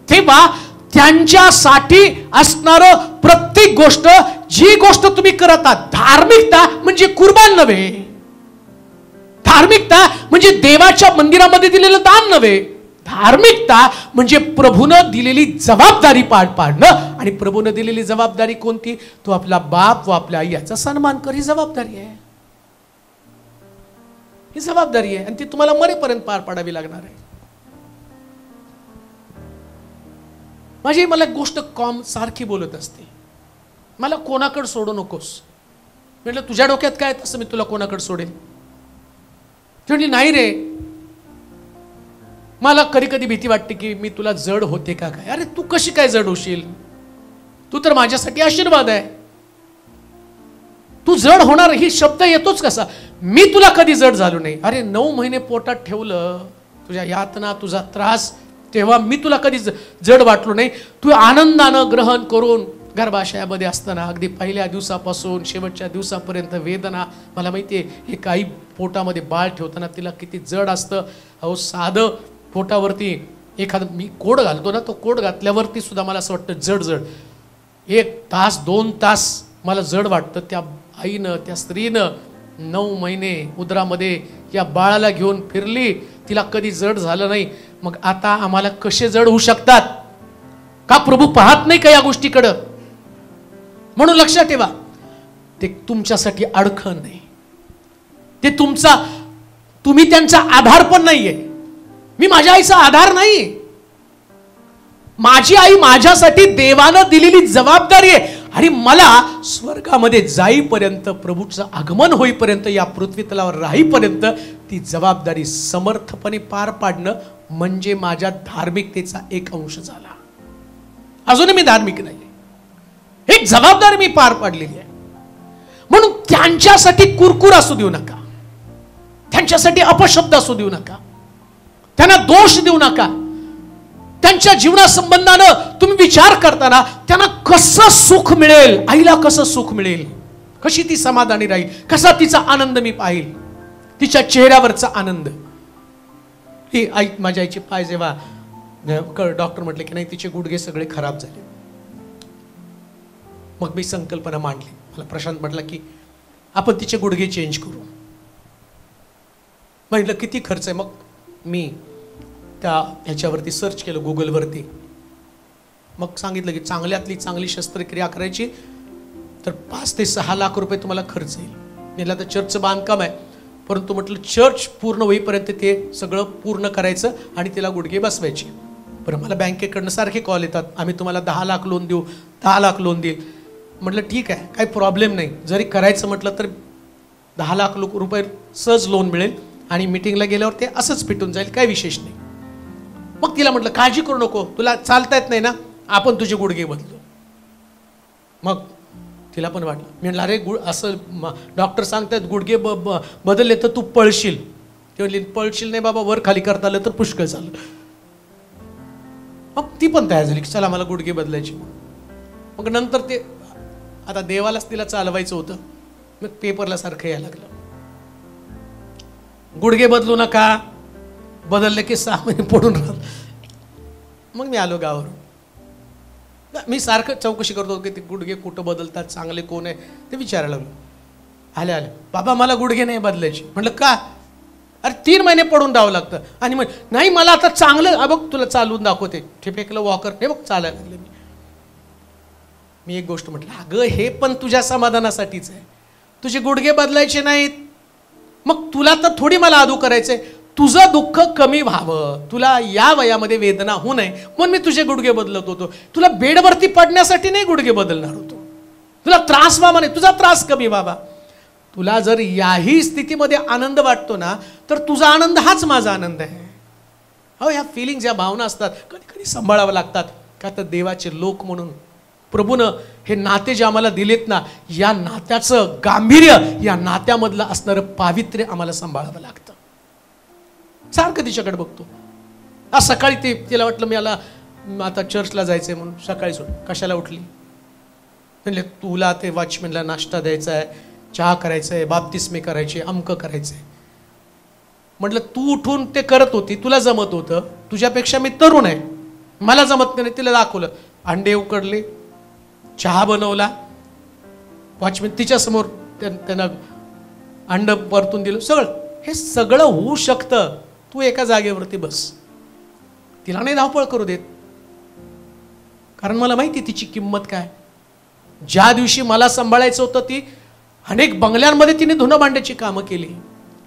तेव्हा त्यांच्यासाठी असणारं प्रत्येक गोष्ट, जी गोष्ट तुम्ही करत आहात, धार्मिकता म्हणजे कुर्बान नव्हे, धार्मिकता म्हणजे देवाच्या मंदिरामध्ये दिलेलं दान नव्हे, धार्मिकता म्हणजे प्रभूनं दिलेली जबाबदारी पार पाडणं. आणि प्रभूनं दिलेली जबाबदारी कोणती? तो आपला बाप व आपल्या आई याचा सन्मान कर, ही जबाबदारी आहे, ही जबाबदारी आहे आणि ती तुम्हाला मरेपर्यंत पार पाडावी लागणार आहे. माझी मला गोष्ट सारखी बोलत असते, मला कोणाकडे सोडू नकोस. म्हटलं तुझ्या डोक्यात काय तसं मी तुला कोणाकडे सोडेल? म्हटली नाही रे, मला कधी कधी भीती वाटते की मी तुला जड होते का काय. अरे तू कशी काय जड होशील, तू तर माझ्यासाठी आशीर्वाद आहे. तू जड होणार ही शब्द येतोच कसा? मी तुला कधी जड झालो नाही. अरे 9 महिने पोटात ठेवलं, तुझ्या यातना, तुझा त्रास, तेव्हा मी तुला कधी जड वाटलो नाही. तू आनंदानं ग्रहण करून गर्भाशयामध्ये असताना अगदी पहिल्या दिवसापासून शेवटच्या दिवसापर्यंत वेदना, मला माहिती आहे एक आई पोटामध्ये बाळ ठेवताना तिला किती जड असतं. अहो साधं पोटावरती एखादं मी कोड घालतो ना, तो कोड घातल्यावरती सुद्धा मला असं वाटतं जड जड, 1 तास 2 तास मला जड वाटतं. त्या आईनं, त्या स्त्रीनं 9 महिने उदरामध्ये या बाळाला घेऊन फिरली, तिला कधी जड झालं नाही. मग आता आम्हाला कसे जड होऊ शकतात? का प्रभू पाहत नाही का या गोष्टीकडं? म्हणून लक्षात ठेवा, ते तुमच्यासाठी अडखण नाही, ते तुम्ही त्यांचा आधार पण नाहीये. मी माझ्या आईचा आधार नाही, माझी आई माझ्यासाठी देवानं दिलेली जबाबदारी आहे. आणि मला स्वर्गामध्ये जाईपर्यंत, प्रभूचं आगमन होईपर्यंत, या पृथ्वी तलावर राहीपर्यंत ती जबाबदारी समर्थपणे पार पाडणं म्हणजे माझ्या धार्मिकतेचा एक अंश झाला. अजूनही मी धार्मिक नाही, एक जबाबदारी मी पार पाडलेली आहे. म्हणून त्यांच्यासाठी कुरकुर असू देऊ नका, त्यांच्यासाठी अपशब्द असू देऊ नका, त्यांना दोष देऊ नका. त्यांच्या जीवनासंबंधानं तुम्ही विचार करताना त्यांना कसं सुख मिळेल, आईला कसं सुख मिळेल, कशी ती समाधानी राहील, कसा तिचा आनंद मी पाहिल, तिच्या चेहऱ्यावरचा आनंद. ही आई, माझ्या आईचे पाय जेव्हा डॉक्टर म्हटले की नाही तिचे गुडघे सगळे खराब झाले, मग मी संकल्पना मांडली. मला प्रशांत म्हटला की आपण तिचे गुडघे चेंज करू. म्हटलं किती खर्च आहे? मग मी त्या ह्याच्यावरती सर्च केलं गुगलवरती, मग सांगितलं की चांगल्यातली चांगली शस्त्रक्रिया करायची तर 5 ते 6 लाख रुपये तुम्हाला खर्च येईल. म्हटलं तर चर्चचं बांधकाम आहे, परंतु म्हटलं चर्च पूर्ण होईपर्यंत ते सगळं पूर्ण करायचं आणि तिला गुडघे बसवायचे. बरं, मला बँकेकडनं सारखे कॉल येतात, आम्ही तुम्हाला 10 लाख लोन देऊ, 10 लाख लोन देईल. म्हटलं ठीक आहे, काही प्रॉब्लेम नाही, जरी करायचं म्हटलं तर 10 लाख रुपये सहज लोन मिळेल आणि मीटिंगला गेल्यावर ते असंच पिटून जाईल, काही विशेष नाही. मग तिला म्हटलं काळजी करू नको, तुला चालता येत नाही ना, आपण तुझे गुडघे बदलू. मग तिला पण वाटलं. मी म्हटलं अरे असं डॉक्टर सांगतात गुडघे बदलले तर तू पळशील. ती म्हणली पळशील नाही बाबा, वर खाली करता आलं तर पुष्कळ झालं. मग ती पण तयार झाली की चला मला गुडघे बदलायची. मग नंतर ते आता देवालाच तिला चालवायचं होतं. मग पेपरला सारखं यायला लागलं, गुडघे बदलू नका, बदलले की 6 महिने पडून राहत. मग मी आलो गावावरून. मी सारखं चौकशी करतो की ते गुडघे कुठं बदलतात, चांगले कोण आहे ते विचारायला लागलो. आले बाबा मला गुडघे नाही बदलायचे. म्हटलं का? अरे 3 महिने पडून राहावं लागतं. आणि मग नाही मला आता चांगलं, बघ तुला चालवून दाखवते, ठेपेकलं वॉकर, हे बघ चालायला लागले. मी एक गोष्ट म्हटलं अगं हे पण तुझ्या समाधानासाठीच आहे, तुझे गुडघे बदलायचे नाहीत. मग तुला तर थोडी मला आदू करायचंय, तुझं दुःख कमी व्हावं, तुला या वयामध्ये वेदना होऊ नये म्हणून मी तुझे गुडघे बदलत होतो. तुला बेडवरती पडण्यासाठी नाही गुडघे बदलणार होतो, तुला त्रास व्हावा नाही, तुझा त्रास कमी व्हावा. तुला जर याही स्थितीमध्ये आनंद वाटतो ना, तर तुझा आनंद हाच माझा आनंद आहे. हो, या फिलिंग्स, या भावना असतात, कधी कधी सांभाळावं लागतात. का तर देवाचे लोक म्हणून प्रभूनं हे नाते जे आम्हाला दिलेत ना, या नात्याचं गांभीर्य, या नात्यामधलं असणारं पावित्र्य आम्हाला सांभाळावं लागतं. सारखं तिच्याकडे बघतो. आज सकाळी तिला वाटलं मी आता चर्चला जायचंय म्हणून सकाळी कशाला उठली? म्हणजे तुला ते वॉचमॅनला नाश्ता द्यायचा आहे, चहा करायचं आहे, बाप्तिस्मे करायचे, अमकं करायचं आहे. म्हटलं तू उठून ते करत होती, तुला जमत होतं, तुझ्यापेक्षा मी तरुण आहे, मला जमत नाही. तिला दाखवलं, अंडे उकडले, चहा बनवला, वॉचमॅन तिच्यासमोर त्यांना अंड परतून दिलं, सगळं. हे सगळं होऊ शकतं, तू एका जागेवरती बस. तिला नाही धावपळ करू देत, कारण मला माहिती तिची किंमत काय. ज्या दिवशी मला सांभाळायचं होतं ती अनेक बंगल्यांमध्ये तिने धुणं भांड्याची कामं केली,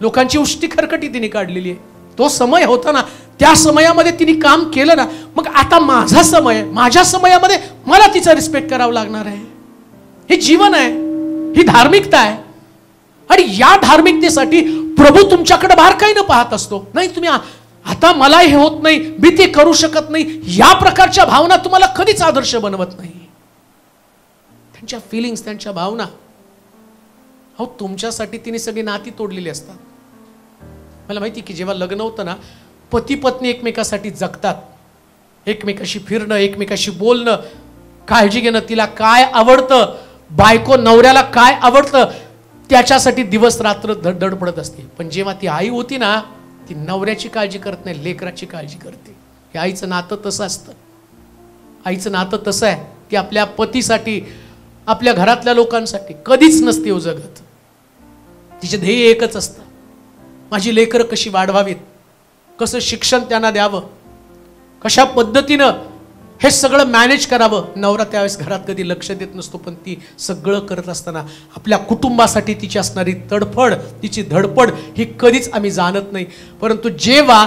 लोकांची उष्टी खरकटी तिने काढलेली आहे. तो समय होता ना, त्या समयामध्ये तिने काम केलं ना. मग आता माझा समय, माझ्या समयामध्ये मला तिचा रिस्पेक्ट करावं लागणार आहे. हे जीवन आहे, ही धार्मिकता आहे. आणि या धार्मिकतेसाठी प्रभू तुमच्याकडे बारकाईनं पाहत असतो. नाही तुम्ही आता मला हे होत नाही, मी ते करू शकत नाही, या प्रकारच्या भावना तुम्हाला कधीच आदर्श बनवत नाही. त्यांच्या फिलिंग्स, त्यांच्या भावना, हो तुमच्यासाठी तिने सगळी नाती तोडलेली असतात. मला माहिती की जेव्हा लग्न होतं ना, पती पत्नी एकमेकासाठी जगतात, एकमेकाशी फिरणं, एकमेकाशी बोलणं, काळजी घेणं, तिला काय आवडतं, बायको नवऱ्याला काय आवडतं, त्याच्यासाठी दिवस रात्र धडपडत असते. पण जेव्हा ती आई होती ना, ती नवऱ्याची काळजी करत नाही, लेकराची काळजी करते. हे आईचं नातं तसं असतं. आईचं नातं तसं आहे की आपल्या पतीसाठी, आपल्या घरातल्या लोकांसाठी कधीच नसते हो जगत. तिचे ध्येय एकच असतं, माझी लेकरं कशी वाढवावीत, कसं शिक्षण त्यांना द्यावं, कशा पद्धतीनं हे सगळं मॅनेज करावं. नवरा त्यावेळेस घरात कधी लक्ष देत नसतो, पण ती सगळं करत असताना आपल्या कुटुंबासाठी तिची असणारी तडफड, तिची धडपड ही कधीच आम्ही जाणत नाही. परंतु जेव्हा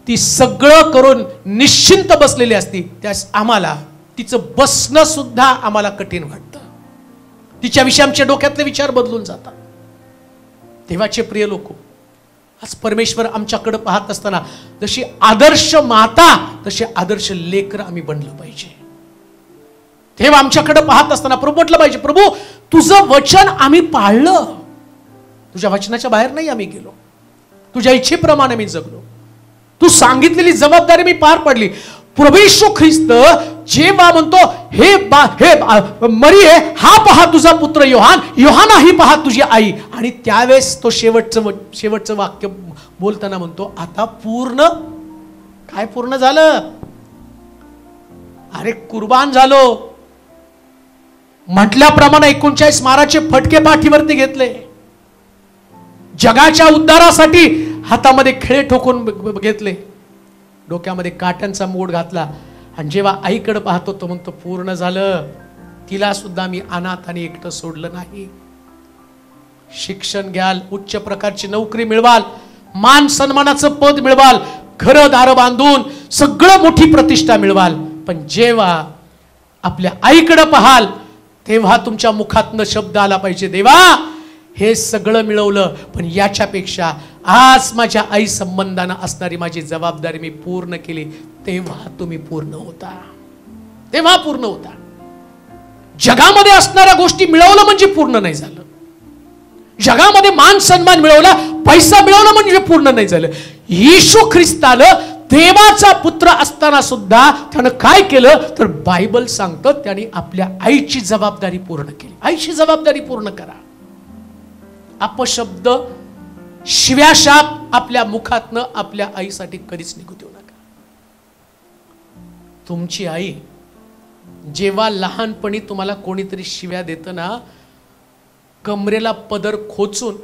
ती सगळं करून निश्चिंत बसलेली असती, त्यास आम्हाला तिचं बसणं सुद्धा आम्हाला कठीण वाटतं. तिच्याविषयी आमच्या डोक्यातले विचार बदलून जातात. देवाचे प्रिय लोक, आज परमेश्वर आमच्याकडे पाहत असताना जशी आदर्श माता, तशी आदर्श लेकर आम्ही बनलं पाहिजे. तेव्हा आमच्याकडे पाहत असताना प्रभू म्हटलं पाहिजे, प्रभू तुझं वचन आम्ही पाळलं, तुझ्या वचनाच्या बाहेर नाही आम्ही गेलो, तुझ्या इच्छेप्रमाणे मी जगलो, तू सांगितलेली जबाबदारी मी पार पडली. प्रभू येशू ख्रिस्त जेव्हा म्हणतो हे मरिये हा पहा तुझा पुत्र योहान, योहाना ही पहा तुझी आई, आणि त्यावेळेस तो शेवटचं वाक्य बोलताना म्हणतो आता पूर्ण, काय पूर्ण झालं? अरे कुर्बान झालो म्हटल्याप्रमाणे 39 माराचे फटके पाठीवरती घेतले, जगाच्या उद्धारासाठी हातामध्ये खिळे ठोकून घेतले, डोक्यामध्ये काट्यांचा मोड घातला, आणि जेव्हा आईकडे पाहतो तो म्हणतो पूर्ण झालं. तिला सुद्धा मी अनाथ आणि एकटं सोडलं नाही. शिक्षण घ्याल, उच्च प्रकारची नोकरी मिळवाल, मान सन्मानाचं पद मिळवाल, घरदार बांधून सगळं मोठी प्रतिष्ठा मिळवाल, पण जेव्हा आपल्या आईकडे पाहाल तेव्हा तुमच्या मुखातनं शब्द आला पाहिजे, देवा हे सगळं मिळवलं, पण याच्यापेक्षा आज माझ्या आई संबंधानं असणारी माझी जबाबदारी मी पूर्ण केली, तेव्हा तुम्ही पूर्ण होता, तेव्हा पूर्ण होता. जगामध्ये असणाऱ्या गोष्टी मिळवलं म्हणजे पूर्ण नाही झालं. जगामध्ये मान सन्मान मिळवला, पैसा मिळवला म्हणजे पूर्ण नाही झालं. येशू ख्रिस्तानं देवाचा पुत्र असताना सुद्धा त्यानं काय केलं तर बायबल सांगतं त्याने आपल्या आईची जबाबदारी पूर्ण केली. आईची जबाबदारी पूर्ण करा. अपशब्द, शिव्याशाप आपल्या मुखातनं आपल्या आईसाठी कधीच निघू देऊ नका. तुमची आई जेव्हा लहानपणी तुम्हाला कोणीतरी शिव्या देतं ना, कमरेला पदर खोचून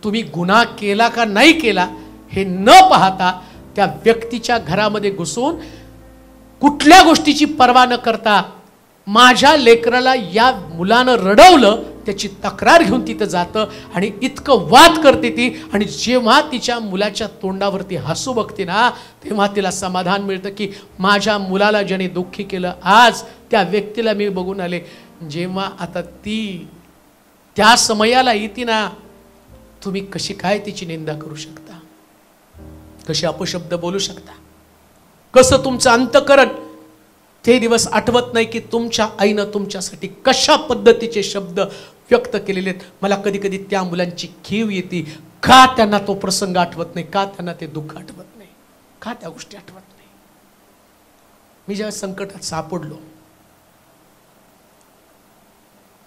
तुम्ही गुन्हा केला का नाही केला हे न पाहता त्या व्यक्तीच्या घरामध्ये घुसून कुठल्या गोष्टीची पर्वा न करता माझ्या लेकराला या मुलानं रडवलं त्याची तक्रार घेऊन तिथं जातं आणि इतकं वाद करते ती. आणि जेव्हा तिच्या मुलाच्या तोंडावरती हसू बघते ना, तेव्हा तिला समाधान मिळतं की माझ्या मुलाला ज्याने दुःखी केलं आज त्या व्यक्तीला मी बघून आले. जेव्हा आता ती त्या समयाला येते ना, तुम्ही कशी काय तिची निंदा करू शकता, कसे अपशब्द बोलू शकता, कसं तुमचं अंतःकरण ते दिवस आठवत नाही की तुमच्या आईनं तुमच्यासाठी कशा पद्धतीचे शब्द व्यक्त केलेले आहेत. मला कधी कधी त्या मुलांची कीव येते. का त्यांना तो प्रसंग आठवत नाही, का त्यांना ते दुःख आठवत नाही, का त्या गोष्टी आठवत नाही. मी जेव्हा संकटात सापडलो,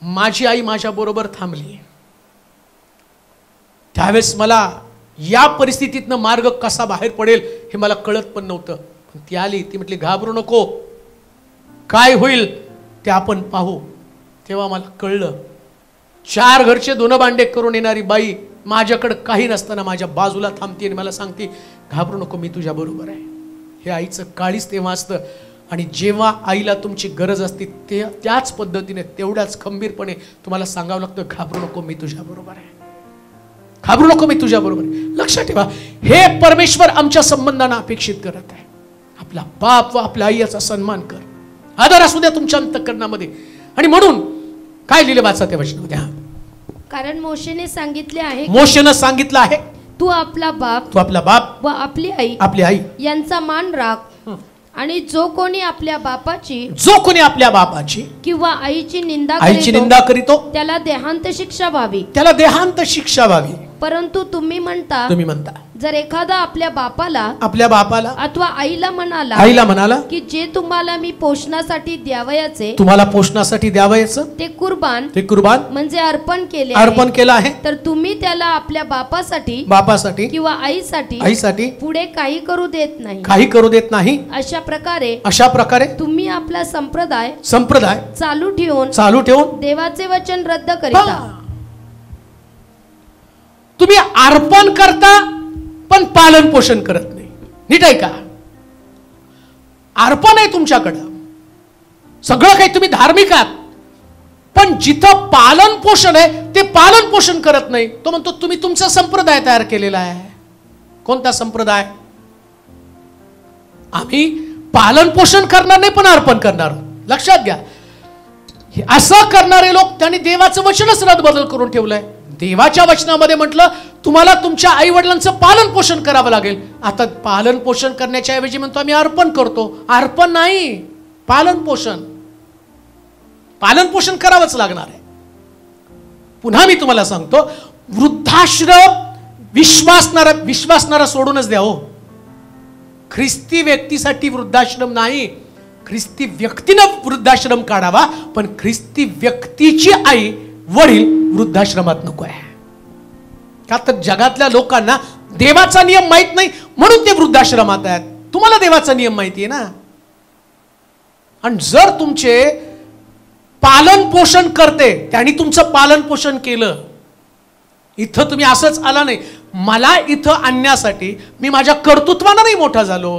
माझी आई माझ्या बरोबर थांबली. त्यावेळेस मला या परिस्थितीतनं मार्ग कसा बाहेर पडेल हे मला कळत पण नव्हतं. पण ती आली, ती म्हटली घाबरू नको, काय होईल ते आपण पाहू. तेव्हा मला कळलं, 4 घरचे दोन भांडे करून येणारी बाई माझ्याकडे काही नसताना माझ्या बाजूला थांबते आणि मला सांगते घाबरू नको, मी तुझ्या बरोबर आहे. हे आईचं काळीच तेव्हा असतं. आणि जेव्हा आईला तुमची गरज असते ते त्याच पद्धतीने तेवढ्याच खंबीरपणे तुम्हाला सांगावं लागतं घाबरू नको, मी तुझ्या बरोबर आहे, घाबरू नको, मी तुझ्या बरोबर आहे. लक्षात ठेवा, हे परमेश्वर आमच्या संबंधांना अपेक्षित करत आहे. आपला बाप व आपल्या आई याचा सन्मान कर, आदर असू द्या तुमच्या अंतःकरणामध्ये. आणि म्हणून काय लिहिले वाचा त्या वचनामध्ये, कारण मोशेने सांगितले आहे, मोशेनं सांगितलं आहे, तू आपला बाप व आपली आई यांचा मान राख. आणि जो कोणी आपल्या बापाची किंवा आईची निंदा करीतो त्याला देहांत शिक्षा व्हावी. परंतु तुम्ही म्हणता जर एखादा आपल्या बापाला अथवा आईला म्हणाला की जे तुम्हाला पोषणासाठी द्यावयाचे ते कुर्बान म्हणजे अर्पण केले आहे, तर तुम्ही त्याला आपल्या बापासाठी किंवा आईसाठी पुढे काही करू देत नाही. अशा प्रकारे तुम्ही आपला संप्रदाय चालू ठेवून देवाचे वचन रद्द करीता. तुम्ही अर्पण करता पण पालन पोषण करत नाही. नीट आहे का? अर्पण आहे तुमच्याकडं, सगळं काही तुम्ही धार्मिक आहात, पण जिथं पालन पोषण आहे ते पालन पोषण करत नाही. तो म्हणतो तुम्ही तुमचा संप्रदाय तयार केलेला आहे. कोणता संप्रदाय? आम्ही पालन पोषण करणार नाही पण अर्पण करणार. लक्षात घ्या, असं करणारे लोक त्यांनी देवाचं वचनच रद्दबदल करून ठेवलंय. देवाच्या वचनामध्ये म्हटलं तुम्हाला तुमच्या आई वडिलांचं पालन पोषण करावं लागेल. आता पालन पोषण करण्याच्या ऐवजी म्हणतो आम्ही अर्पण करतो. अर्पण नाही, पालन पोषण करावंच लागणार आहे. पुन्हा मी तुम्हाला सांगतो, वृद्धाश्रम विश्वासणारा सोडूनच द्या हो. ख्रिस्ती व्यक्तीसाठी वृद्धाश्रम नाही, ख्रिस्ती व्यक्तीनं वृद्धाश्रम काढावा, पण ख्रिस्ती व्यक्तीची आई वडील वृद्धाश्रमात नको आहे. का तर जगातल्या लोकांना देवाचा नियम माहित नाही म्हणून ते वृद्धाश्रमात आहेत. तुम्हाला देवाचा नियम माहिती आहे ना. आणि जर तुमचे पालन पोषण करते त्यांनी तुमचं पालन पोषण केलं, इथं तुम्ही असंच आला नाही, मला इथं आणण्यासाठी मी माझ्या कर्तृत्वानं नाही मोठा झालो.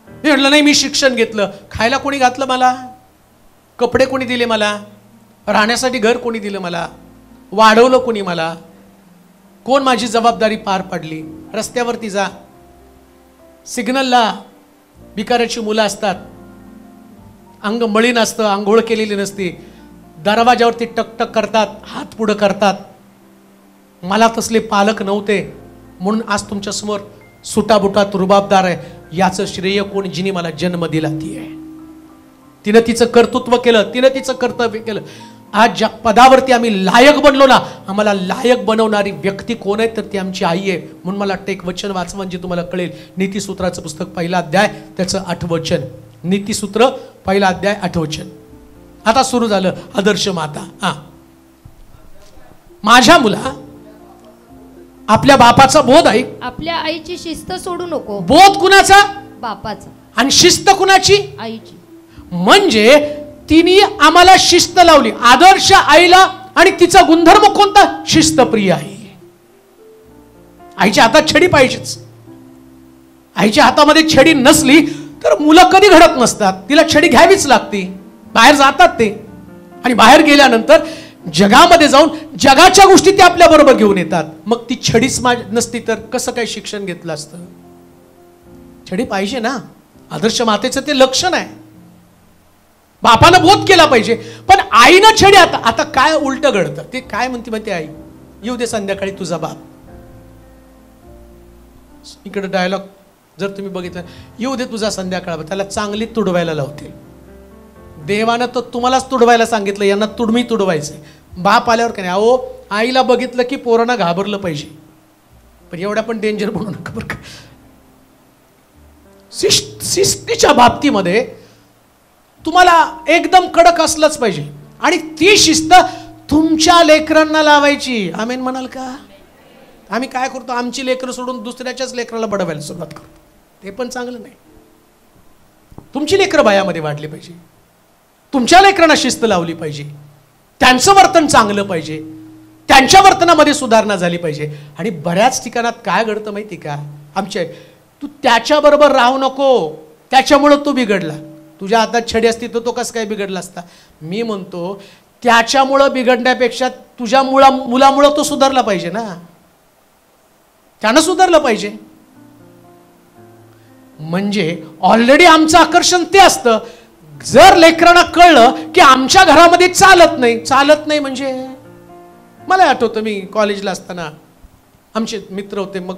मी म्हटलं नाही, मी शिक्षण घेतलं, खायला कोणी घातलं मला, कपडे कोणी दिले मला, राहण्यासाठी घर कोणी दिलं मला, वाढवलं कोणी मला, कोण माझी जबाबदारी पार पाडली. रस्त्यावरती जा, सिग्नलला भिकाऱ्याची मुलं असतात, अंग मळीन असतं, आंघोळ केलेली नसते, दरवाजावरती टकटक करतात, हात पुढं करतात. मला तसले पालक नव्हते म्हणून आज तुमच्या समोर सुटाबुटात रुबाबदार आहे. याचं श्रेय कोण? जिने मला जन्म दिला ती आहे. तिनं तिचं कर्तृत्व केलं, तिनं तिचं कर्तव्य केलं. आज ज्या पदावरती आम्ही लायक बनलो ना, आम्हाला लायक बनवणारी व्यक्ती कोण आहे? तर ती आमची आई आहे. म्हणून मला वाटतं एक वचन वाचा म्हणजे तुम्हाला कळेल. नीतिसूत्राचं पुस्तक 1 अध्याय त्याचं 8 वचन. नीतिसूत्र 1 अध्याय 8 वचन. आता सुरू झालं आदर्श माता. माझ्या मुला, आपल्या बापाचा बोध आहे. आपल्या आईची शिस्त सोडू नको. बोध कुणाचा? बापाचा. आणि शिस्त कुणाची? आईची. म्हणजे तिने आम्हाला शिस्त लावली. आदर्श आईला आणि तिचा गुणधर्म कोणता? शिस्तप्रिय आई. आईच्या हातात छडी पाहिजेच. आईच्या हातामध्ये छडी नसली तर मुलं कधी घडत नसतात. तिला छडी घ्यावीच लागते. बाहेर जातात ते, आणि बाहेर गेल्यानंतर जगामध्ये जाऊन जगाच्या गोष्टी ते आपल्या बरोबर घेऊन येतात. मग ती छडीच नसती तर कसं काय शिक्षण घेतलं असतं? छडी पाहिजे ना. आदर्श मातेचं ते लक्षण आहे. बापानं बोध केला पाहिजे, पण आईनं छडी. आता काय उलट घडतं ते काय म्हणते आई, येऊ दे संध्याकाळी तुझा बाप. इकडे डायलॉग जर तुम्ही बघितलं, येऊ दे तुझा संध्याकाळ, त्याला चांगली तुडवायला लावते. देवानं तर तुम्हालाच तुडवायला सांगितलं, यांना तुडमी तुडवायचंय. बाप आल्यावर काय नाही. अहो, आईला बघितलं की पोरांना घाबरलं पाहिजे, पण एवढा पण डेंजर बनू नका बरं का. शिस्तीच्या बाबतीमध्ये तुम्हाला एकदम कडक असलंच पाहिजे, आणि ती शिस्त तुमच्या लेकरांना लावायची. आमेन म्हणाल का? आम्ही काय करतो, आमची लेकरं सोडून दुसऱ्याच्याच लेकराला बडवायला सुरुवात करतो. ते पण चांगलं नाही. तुमची लेकरं भयामध्ये वाढली पाहिजे. तुमच्या लेकरांना शिस्त लावली पाहिजे. त्यांचं वर्तन चांगलं पाहिजे. त्यांच्या वर्तनामध्ये सुधारणा झाली पाहिजे. आणि बऱ्याच ठिकाणात काय घडतं माहिती का, आमच्या तू त्याच्याबरोबर राहू नको, त्याच्यामुळं तू बिघडला. तुझ्या हातात छडी असती तर तो कसं काय बिघडला असता? मी म्हणतो त्याच्यामुळं बिघडण्यापेक्षा तुझ्या मुलामुळं तो सुधारला पाहिजे ना. त्यानं सुधारलं पाहिजे. म्हणजे ऑलरेडी आमचं आकर्षण ते असतं. जर लेकरांना कळलं की आमच्या घरामध्ये चालत नाही म्हणजे, मला आठवतं मी कॉलेजला असताना आमचे मित्र होते, मग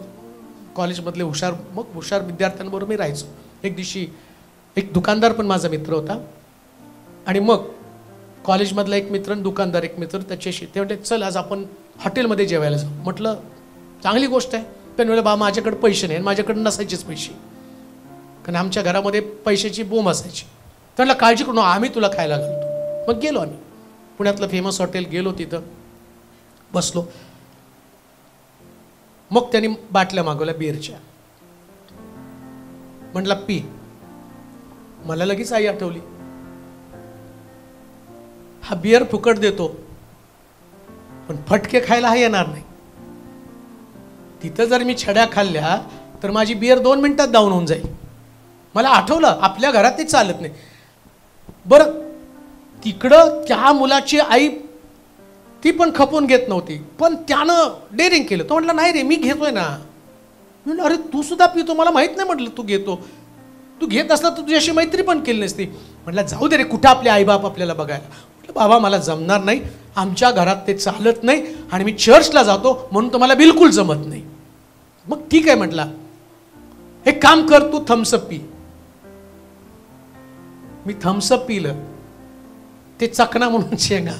कॉलेजमधले हुशार विद्यार्थ्यांबरोबर मी राहायचो. एक दिवशी एक दुकानदार पण माझा मित्र होता, आणि मग कॉलेजमधला एक मित्र आणि दुकानदार एक मित्र त्याच्याशी ते म्हणते, चल आज आपण हॉटेलमध्ये जेवायला जाऊ. म्हटलं चांगली गोष्ट आहे. पण म्हणलं बा माझ्याकडे पैसे नाही, माझ्याकडे नसायचेच पैसे, कारण आमच्या घरामध्ये पैशाची बोंब असायची. त्याला काळजी करू, आम्ही तुला खायला घालतो. मग गेलो आम्ही पुण्यातलं फेमस हॉटेल, गेलो तिथं बसलो. मग त्यांनी बाटल्या मागवल्या बिअरच्या. म्हटलं पी. मला लगेच आई आठवली. हा बिअर फुकट देतो, पण फटके खायला हा येणार नाही. तिथं जर मी छड्या खाल्ल्या तर माझी बिअर 2 मिनिटात डाऊन होऊन जाईल. मला आठवलं आपल्या घरात ते चालत नाही. बरं, तिकडं त्या मुलाची आई ती पण खपून घेत नव्हती, पण त्यानं डेअरिंग केलं. तो म्हटलं नाही रे, मी घेतोय ना. मी म्हटलं अरे तू सुद्धा पितो, मला माहित नाही म्हटलं तू घेतो. तू घेत असला तर तुझ्याशी मैत्री पण केली नसती. म्हटलं जाऊ दे रे, कुठं आपले आईबाप आपल्याला बघायला. म्हटलं बाबा मला जमणार नाही, आमच्या घरात ते चालत नाही, आणि मी चर्चला जातो म्हणून तुम्हाला बिलकुल जमत नाही. मग ठीक आहे म्हटला, एक काम कर, तू थम्सअप पी. मी थम्सअप पिलं. ते चकना म्हणून शेंगा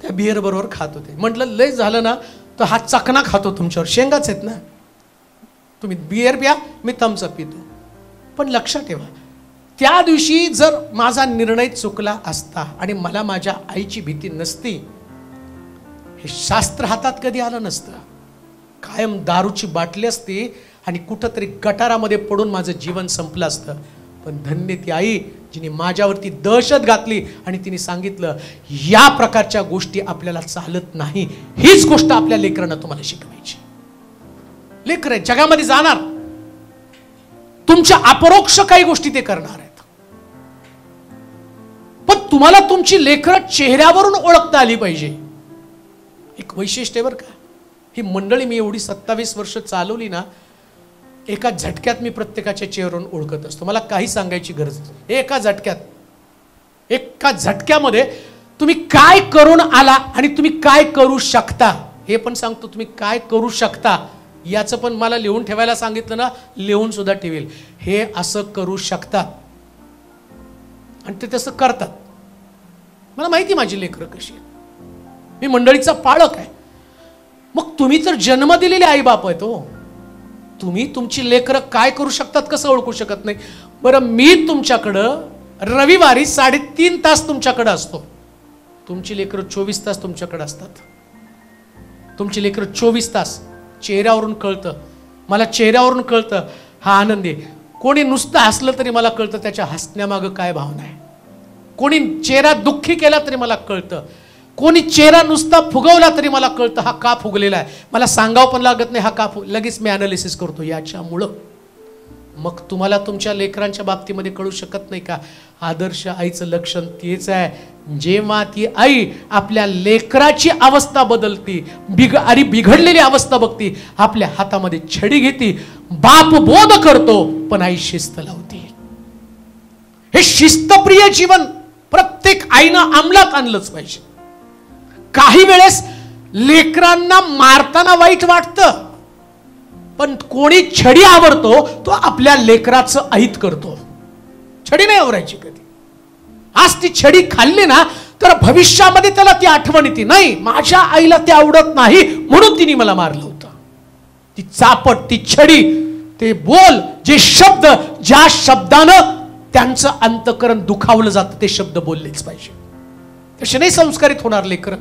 त्या बिअर बरोबर खात होते. म्हटलं लय झालं ना तर हा चकना खातो, तुमच्यावर शेंगाच आहेत ना, तुम्ही बिअर प्या, मी थम्सअप पितो. पण लक्षात ठेवा, त्या दिवशी जर माझा निर्णय चुकला असता आणि मला माझ्या आईची भीती नसती, हे शास्त्र हातात कधी आलं नसतं. कायम दारूची बाटली असती आणि कुठंतरी गटारामध्ये पडून माझं जीवन संपलं असतं. पण धन्य ती आई जिने माझ्यावरती दहशत घातली आणि तिने सांगितलं या प्रकारच्या गोष्टी आपल्याला चालत नाही. हीच गोष्ट आपल्या लेकरांना तुम्हाला शिकवायची. लेकर जगामध्ये जाणार, तुमच्या अपरोक्ष काही गोष्टी ते करणार आहेत, पण तुम्हाला तुमची लेकरं चेहऱ्यावरून ओळखता आली पाहिजे. एक वैशिष्ट्य बरं का, ही मंडळी मी एवढी 27 वर्ष चालवली ना, एका झटक्यात मी प्रत्येकाच्या चेहऱ्यावरून ओळखत असतो. मला काही सांगायची गरज नाही. एका झटक्यामध्ये तुम्ही काय करून आला आणि तुम्ही काय करू शकता हे पण सांगतो. तुम्ही काय करू शकता याचं पण मला लिहून ठेवायला सांगितलं ना, लिहून सुद्धा ठेवेल. हे असं करू शकतात आणि ते तसं करतात. मला माहिती माझी लेकरं कशी आहेत. मी मंडळीचा पालक आहे. मग तुम्ही तर जन्म दिलेले आई बाप आहेत हो. तुम्ही तुमची लेकरं काय करू शकतात कसं ओळखू शकत नाही? बरं, मी तुमच्याकडं रविवारी 3.5 तास तुमच्याकडे असतो. तुमची लेकरं 24 तास तुमच्याकडे असतात. तुमची लेकरं 24 तास चेहऱ्यावरून कळतं. मला चेहऱ्यावरून कळतं हा आनंद आहे. कोणी नुसतं हसलं तरी मला कळतं त्याच्या हसण्यामागं काय भावना आहे. कोणी चेहरा दुःखी केला तरी मला कळतं. कोणी चेहरा नुसता फुगवला तरी मला कळतं हा का फुगलेला आहे. मला सांगावं पण लागत नाही हा का लगेच मी ॲनालिसिस करतो याच्यामुळं. मग तुम्हाला तुमच्या लेकरांच्या बाबतीमध्ये कळू शकत नाही का? आदर्श आईचं लक्षण तेच आहे. जेव्हा ती आई आपल्या लेकराची अवस्था बदलती, बिघडलेली अवस्था बघती, आपल्या हातामध्ये छडी घेती, बाप बोध करतो पण आई शिस्त लावते. हे शिस्तप्रिय जीवन प्रत्येक आईनं अंमलात आणलंच पाहिजे. काही वेळेस लेकरांना मारताना वाईट वाटतं, पण कोणी छडी आवरतो तो आपल्या लेकराचं अहित करतो. छडी नाही आवरायची कधी. आज ती छडी खाल्ली ना तर भविष्यामध्ये त्याला ती आठवण येते, नाही माझ्या आईला ते आवडत नाही म्हणून तिने मला मारलं होतं. ती चापट, ती छडी, ते बोल, जे शब्द, ज्या शब्दानं त्यांचं अंतःकरण दुखावलं जातं ते शब्द बोललेच पाहिजे. तसे नाही संस्कारित होणार लेकरं.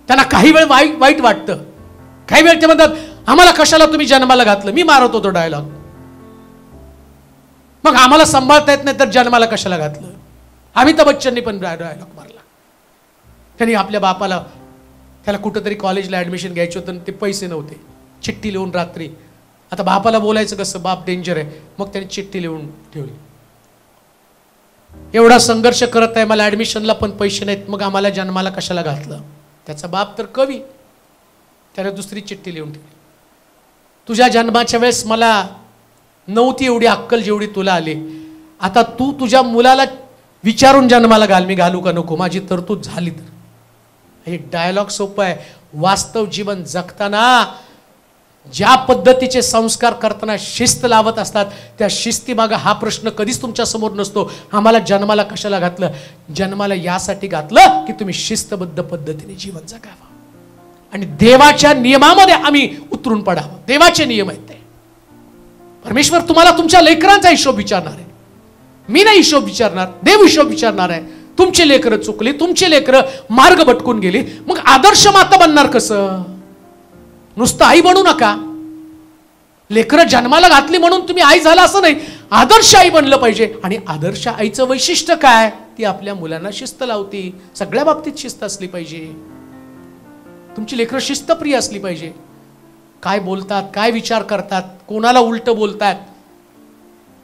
त्यांना काही वेळ वाईट वाटतं, काही वेळ ते म्हणतात आम्हाला कशाला तुम्ही जन्माला घातलं. मी मारत होतो डायलॉग. मग आम्हाला सांभाळता येत नाही तर जन्माला कशाला घातलं. अमिताभ बच्चननी पण डायलॉग मारला. त्यांनी आपल्या बापाला, त्याला कुठंतरी कॉलेजला ॲडमिशन घ्यायचं होतं, ते पैसे नव्हते. चिठ्ठी लिहून रात्री, आता बापाला बोलायचं कसं, बाप डेंजर आहे. मग त्यांनी चिठ्ठी लिहून ठेवली, एवढा संघर्ष करत आहे, मला ॲडमिशनला पण पैसे नाहीत, मग आम्हाला जन्माला कशाला घातलं. त्याचा बाप तर कवी, त्याने दुसरी चिठ्ठी लिहून ठेवली, तुझ्या जन्माच्या वेळेस मला नव्हती एवढी अक्कल जेवढी तुला आली. आता तू तुझ्या मुलाला विचारून जन्माला घाल, मी घालू का नको, माझी तरतूद झाली तर. हे डायलॉग सोपं आहे. वास्तव जीवन जगताना ज्या पद्धतीचे संस्कार करताना शिस्त लावत असतात, त्या शिस्तीमागं हा प्रश्न कधीच तुमच्या समोर नसतो, आम्हाला जन्माला कशाला घातलं. जन्माला यासाठी घातलं की तुम्ही शिस्तबद्ध पद्धतीने जीवन जगावं आणि देवाच्या नियमामध्ये आम्ही उतरून पडावं. देवाचे नियम आहेत ते. परमेश्वर तुम्हाला तुमच्या लेकरांचा हिशोब विचारणार आहे. मी नाही हिशोब विचारणार, देव हिशोब विचारणार आहे. तुमचे लेकरं चुकली, तुमचे लेकरं मार्ग भटकून गेली, मग आदर्श माता बनणार कसं? नुसतं आई बनू नका. लेकरं जन्माला घातली म्हणून तुम्ही आई झाला असं नाही, आदर्श आई बनलं पाहिजे. आणि आदर्श आईचं वैशिष्ट्य काय? ती आपल्या मुलांना शिस्त लावती. सगळ्या बाबतीत शिस्त असली पाहिजे. तुमची लेकरं शिस्तप्रिय असली पाहिजे. काय बोलतात, काय विचार करतात, कोणाला उलट बोलतात,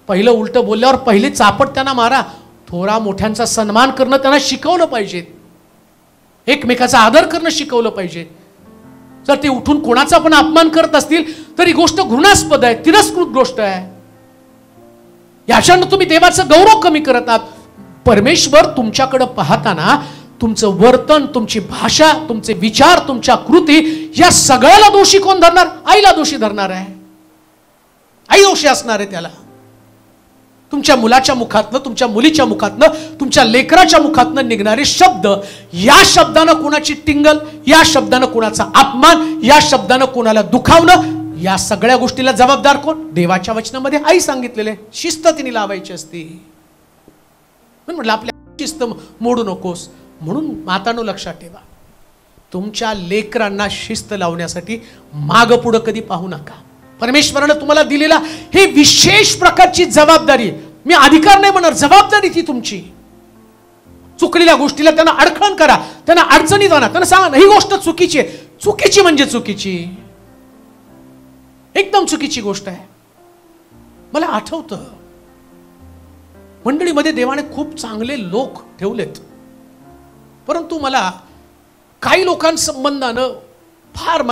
पहिलं उलट बोलल्यावर पहिले चापट त्यांना मारा. थोरा मोठ्यांचा सन्मान करणं त्यांना शिकवलं पाहिजे. एकमेकाचा आदर करणं शिकवलं पाहिजे. जर ते उठून कोणाचा पण अपमान करत असतील तर ही गोष्ट घृणास्पद आहे, तिरस्कृत गोष्ट आहे. याच्यानं तुम्ही देवाचं गौरव कमी करत आहात. परमेश्वर तुमच्याकडे पाहताना तुमचं वर्तन, तुमची भाषा, तुमचे विचार, तुमच्या कृती या सगळ्याला दोषी कोण धरणार? आईला दोषी धरणार आहे. आई दोषी असणार आहे त्याला. तुमच्या मुलाच्या मुखातनं, तुमच्या मुलीच्या मुखातनं, तुमच्या लेकराच्या मुखातनं निघणारे शब्द, या शब्दानं कोणाची टिंगल, या शब्दानं कोणाचा अपमान, या शब्दानं कोणाला दुखावणं, या सगळ्या गोष्टीला जबाबदार कोण? देवाच्या वचनामध्ये आई सांगितलेले शिस्त तिने लावायची असती. म्हटलं आपल्या शिस्त मोडू नकोस. म्हणून मातांनो लक्षात ठेवा, तुमच्या लेकरांना शिस्त लावण्यासाठी माग पुढं कधी पाहू नका. परमेश्वरानं तुम्हाला दिलेला हे विशेष प्रकारची जबाबदारी, मी अधिकार नाही म्हणणार, जबाबदारी ती तुमची. चुकलेल्या गोष्टीला त्यांना अडखण करा, त्यांना अडचणीत आणा, त्यांना सांगा ही गोष्ट चुकीची आहे. चुकीची म्हणजे चुकीची, एकदम चुकीची गोष्ट आहे. मला आठवतं मंडळीमध्ये देवाने खूप चांगले लोक ठेवलेत, परंतु मला काही लोकांसंबंधानं फार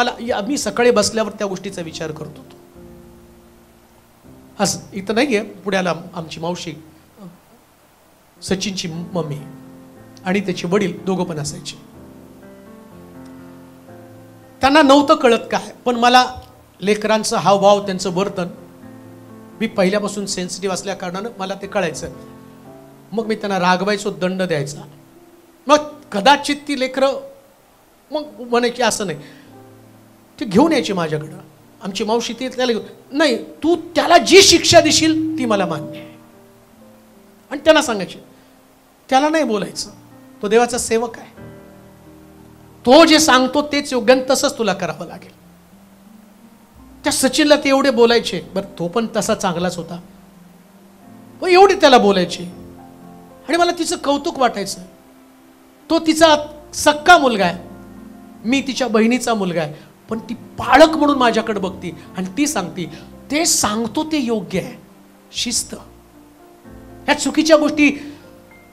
मी सकाळी बसल्यावर त्या गोष्टीचा विचार करत होतो. आज इथं नाहीये, पुण्याला आमची मावशी, सचिनची मम्मी, आणि त्याचे वडील दोघं पण असायचे. त्यांना नव्हतं कळत काय, पण मला लेकरांचं हावभाव, त्यांचं वर्तन, मी पहिल्यापासून सेन्सिटिव्ह असल्या कारणानं मला ते कळायचं. मग मी त्यांना रागवायचो, दंड द्यायचा. मग कदाचित ती लेकरं मग म्हणायची असं नाही, ती घेऊन यायची माझ्याकडं. आमची मावशी ती त्याला नाही, तू त्याला जी शिक्षा देशील ती मला मान्य आहे. आणि त्यांना सांगायचे, त्याला नाही बोलायचं, तो देवाचा सेवक आहे, तो जे सांगतो तेच योग्य आणि तसंच तुला करावं लागेल. त्या सचिनला ते एवढे बोलायचे, बरं तो पण तसा चांगलाच होता, पण एवढे त्याला बोलायचे. आणि मला तिचं कौतुक वाटायचं. तो तिचा सक्का मुलगा आहे, मी तिच्या बहिणीचा मुलगा आहे, पण ती पाळक म्हणून माझ्याकडे बघती आणि ती सांगती ते सांगतो ते योग्य आहे. शिस्त, ह्या चुकीच्या गोष्टी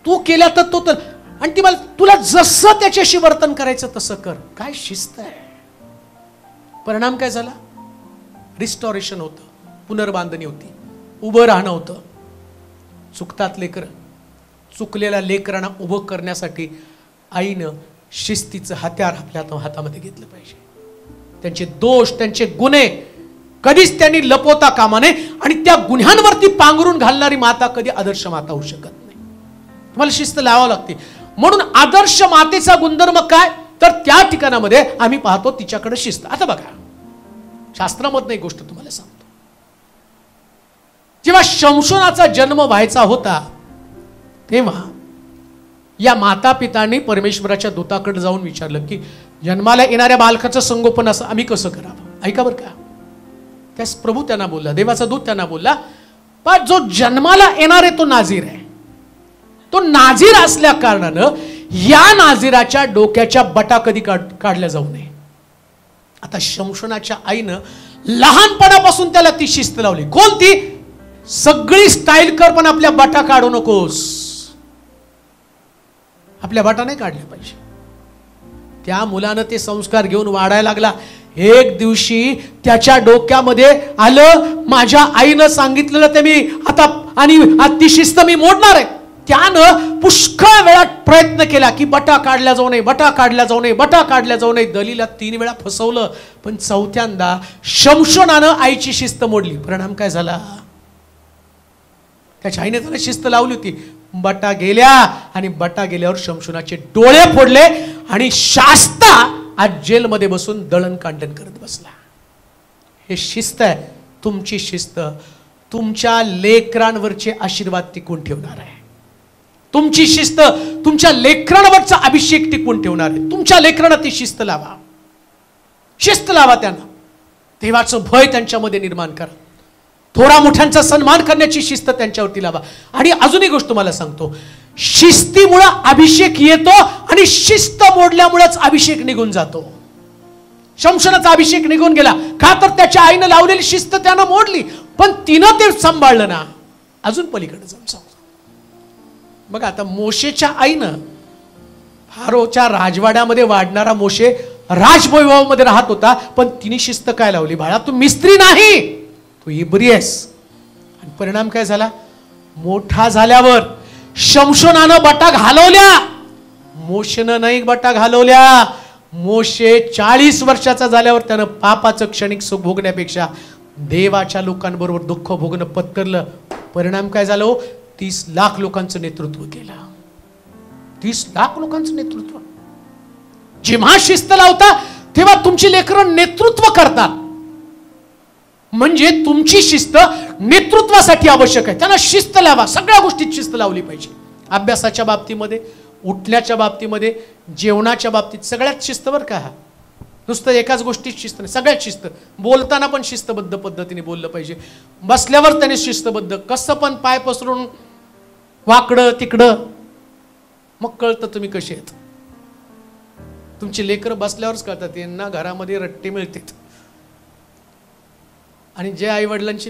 तू केल्या तर तो तर, आणि ती मला तुला जसं त्याच्याशी वर्तन करायचं तसं कर. काय शिस्त आहे. परिणाम काय झाला? रिस्टॉरेशन होतं, पुनर्बांधणी होती, उभं राहणं होतं. चुकतात लेकरं, चुकलेल्या लेकरांना उभं करण्यासाठी आईनं शिस्तीचं हत्यार आपल्या हातामध्ये घेतलं पाहिजे. त्यांचे दोष, त्यांचे गुन्हे कधीच त्यांनी लपवता कामा नये. आणि त्या गुन्ह्यांवरती पांघरून घालणारी माता कधी आदर्श माता होऊ शकत नाही. तुम्हाला शिस्त लावावं लागते. म्हणून आदर्श मातेचा गुणधर्म काय, तर त्या ठिकाणामध्ये आम्ही पाहतो तिच्याकडे शिस्त. आता बघा, शास्त्रामधनं एक गोष्ट तुम्हाला सांगतो. जेव्हा शमशोनाचा जन्म व्हायचा होता तेव्हा या माता पितांनी परमेश्वराच्या दूताकडे जाऊन विचारलं की जन्माला येणाऱ्या बालकाचं संगोपन असं आम्ही कसं करावं. ऐका बरं का, त्यास प्रभू त्यांना बोलला, देवाचा दूत त्यांना बोलला, पण जो जन्माला येणार आहे तो नाझीर आहे. तो नाझीर असल्या कारणानं या नाझीराच्या डोक्याच्या बटा कधी काढल्या जाऊ नये. आता शमशोनाच्या आईनं लहानपणापासून त्याला ती शिस्त लावली. कोणती? सगळी स्टाईल कर पण आपल्या बटा काढू नकोस. आपल्या बटा नाही काढल्या पाहिजे. त्या मुलानं ते संस्कार घेऊन वाढायला लागला. एक दिवशी त्याच्या डोक्यामध्ये आलं, माझ्या आईनं सांगितलेलं ते मी आता, आणि ती शिस्त मी मोडणार आहे. त्यानं पुष्कळ वेळा प्रयत्न केला की बटा काढल्या जाऊ नये, बटा काढल्या जाऊ नये, बटा काढल्या जाऊ नये. दलीला 3 वेळा फसवलं, पण चौथ्यांदा शमशोनानं आईची शिस्त मोडली. परिणाम काय झाला? त्याच्या आईने त्याला शिस्त लावली होती, बटा गेल्या, आणि बटा गेल्यावर शमशोनाचे डोळे फोडले आणि शास्ता आज जेलमध्ये बसून दळण कांडण करत बसला. हे शिस्त आहे. तुमची शिस्त तुमच्या लेकरांवरचे आशीर्वाद टिकून ठेवणार आहे. तुमची शिस्त तुमच्या लेकरांवरचा अभिषेक टिकून ठेवणार आहे. तुमच्या लेकरांना ती शिस्त लावा, शिस्त लावा. त्यांना देवाचं भय त्यांच्यामध्ये निर्माण करा. थोडा मोठ्यांचा सन्मान करण्याची शिस्त त्यांच्यावरती लावा. आणि अजून एक गोष्ट तुम्हाला सांगतो, शिस्तीमुळे अभिषेक येतो आणि शिस्त मोडल्यामुळेच अभिषेक निघून जातो. शमशोनाचा अभिषेक निघून गेला का, तर त्याच्या आईनं लावलेली शिस्त त्यानं मोडली, पण तिनं ते सांभाळलं ना. अजून पलीकडे जाऊन सांगतो बघा, आता मोशेच्या आईनं, फारोच्या राजवाड्यामध्ये वाढणारा मोशे राजवैभवामध्ये राहत होता, पण तिने शिस्त काय लावली? बाळा तू मिस्त्री नाही, तू इब्री आहेस. आणि परिणाम काय झाला? मोठा झाल्यावर शमशोनानं बटा घालवल्या, मोशेनं नाही बटा घालवल्या. मोशे 40 वर्षाचा झाल्यावर त्यानं पापाचं क्षणिक सुख भोगण्यापेक्षा देवाच्या लोकांबरोबर दुःख भोगणं पत्करलं. परिणाम काय झालं? 30 लाख लोकांचं नेतृत्व केलं. 30 लाख लोकांचं नेतृत्व. जेव्हा शिस्त लावता तेव्हा तुमची लेकरं नेतृत्व करतात. म्हणजे तुमची शिस्त नेतृत्वासाठी आवश्यक आहे. त्यांना शिस्त लावा. सगळ्या गोष्टीत शिस्त लावली पाहिजे. अभ्यासाच्या बाबतीमध्ये, उठण्याच्या बाबतीमध्ये, जेवणाच्या बाबतीत, सगळ्यात शिस्त बरं का. नुसतं एकाच गोष्टीत शिस्त नाही, सगळ्यात शिस्त. बोलताना पण शिस्तबद्ध पद्धतीने बोललं पाहिजे. बसल्यावर त्याने शिस्तबद्ध, कसं पण पाय पसरून वाकडं तिकडं, मग कळतं तुम्ही कसे आहेत. तुमची लेकरं बसल्यावरच कळतात. यांना घरामध्ये रट्टे मिळतात. आणि जे आई वडिलांची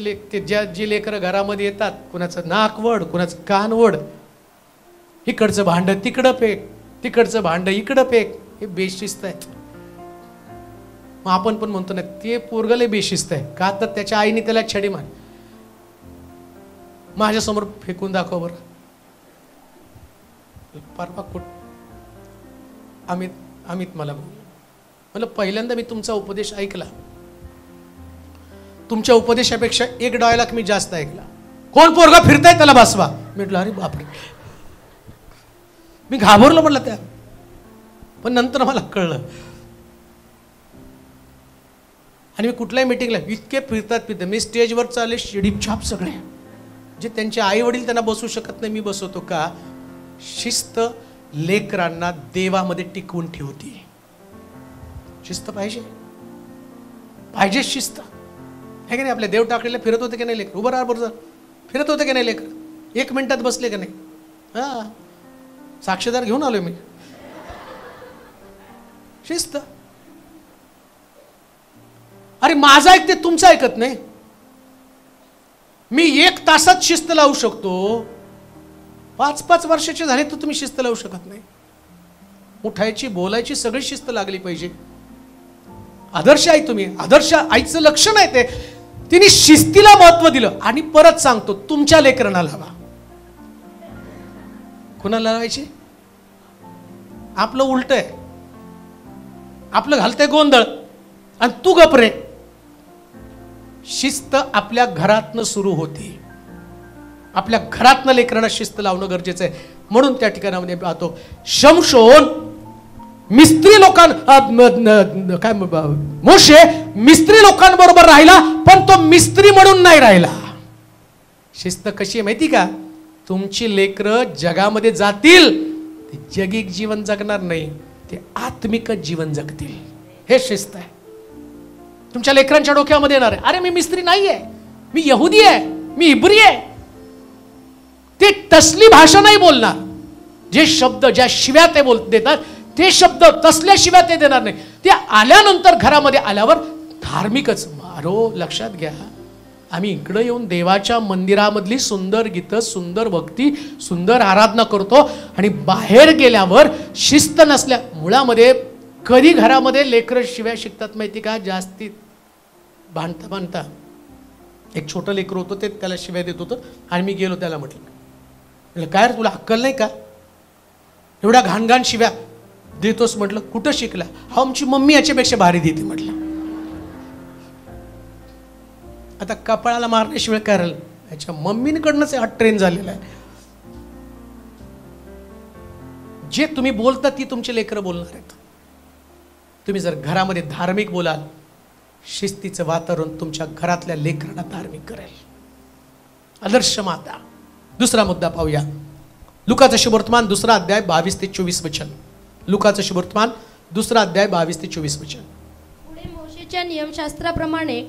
जी लेकरं घरामध्ये येतात, कुणाचं नाक वड, कुणाचं कान वड, इकडचं भांड तिकडं फेक, तिकडचं भांड इकडं फेक, हे बेशिस्त आहेत. मग आपण पण म्हणतो ना ते पोरगले बेशिस्त आहे का, तर त्याच्या आईने त्याला छडी मार. माझ्यासमोर फेकून दाखव बरं. परवा अमित मला म्हणलं पहिल्यांदा मी तुमचा उपदेश ऐकला, तुमच्या उपदेशापेक्षा 1 डायलॉग मी जास्त ऐकला. कोण पोरगा फिरताय त्याला बसवा. म्हटलं अरे बापरे, मी घाबरलो म्हटलं त्या. पण नंतर मला कळलं. आणि मी कुठल्याही मीटिंगला इतके फिरतात मी स्टेजवर चालले शिडीपछाप सगळे, जे त्यांचे आई वडील त्यांना बसू शकत नाही मी बसवतो. का? शिस्त लेकरांना देवामध्ये टिकवून ठेवते. शिस्त पाहिजे शिस्त आहे की नाही. आपल्या देव टाकलेला फिरत होते की नाही लेकर? उभं राहा बरोबर, फिरत होते की नाही लेकर? 1 मिनिटात बसले का नाही? हा, साक्षीदार घेऊन आलोय मी. शिस्त. अरे माझं ऐकते, तुमचं ऐकत नाही. मी 1 तासात शिस्त लावू शकतो, 5-5 वर्षाचे झाले तर तुम्ही शिस्त लावू शकत नाही. उठायची बोलायची सगळी शिस्त लागली पाहिजे. आदर्श आई तुम्ही, आदर्श आईचं लक्षण आहे ते. तिने शिस्तीला महत्व दिलं. आणि परत सांगतो, तुमच्या लेकरांना लावा. कुणाला लावायची? आपलं उलट आहे, आपलं घालतंय गोंधळ आणि तू गपरे. शिस्त आपल्या घरातनं सुरू होती. आपल्या घरातनं लेकरांना शिस्त लावणं गरजेचं आहे. म्हणून त्या ठिकाणामध्ये पाहतो शमशोन मिस्त्री काय मोशे मिस्त्री लोकांबरोबर राहिला, पण तो मिस्त्री म्हणून नाही राहिला. शिस्त कशी आहे माहिती का? तुमची लेकरं जगामध्ये जातील, ते जगिक जीवन जगणार नाही, ते आत्मिक जीवन जगतील. हे शिस्त आहे. तुमच्या लेकरांच्या डोक्यामध्ये येणार आहे, अरे मी मिस्त्री नाही आहे, मी यहुदी आहे, मी इब्री आहे. ते तसली भाषा नाही बोलणार. जे शब्द, ज्या शिव्या ते देतात, ते शब्द तसल्या शिव्या ते देणार नाही. ते आल्यानंतर घरामध्ये आल्यावर धार्मिकच. मारो लक्षात घ्या, आम्ही इकडं येऊन देवाच्या मंदिरामधली सुंदर गीतं, सुंदर भक्ती, सुंदर आराधना करतो, आणि बाहेर गेल्यावर शिस्त नसल्या मुळामध्ये कधी घरामध्ये लेकरं शिव्या शिकतात माहिती का? जास्ती भांडता एक छोटं लेकर होतं, ते त्याला शिव्या देत होतं. आणि मी गेलो, त्याला म्हटलं काय रे, तुला अक्कल नाही का? एवढ्या घाणघाण शिव्या देतोस. म्हटलं कुठं शिकला? हा, आमची मम्मी याच्यापेक्षा भारी देते. म्हटलं आता कपाळाला मारण्याशिवाय करायला, याच्या मम्मीकडनंच हा ट्रेन झालेला आहे. जे तुम्ही बोलता ती तुमचे लेकरं बोलणार आहेत. तुम्ही जर घरामध्ये धार्मिक बोलाल, शिस्तीचं वातावरण तुमच्या घरातल्या लेकरांना धार्मिक करेल. आदर्श माता. दुसरा मुद्दा पाहूया. लुकाचं शुभवर्तमान 2 अध्याय 22 ते 24 वचन. लुकाचं शुभवर्तमान 2 अध्याय 22 ते 24 वचन. पुढे मोशेच्या नियमशास्त्राप्रमाणे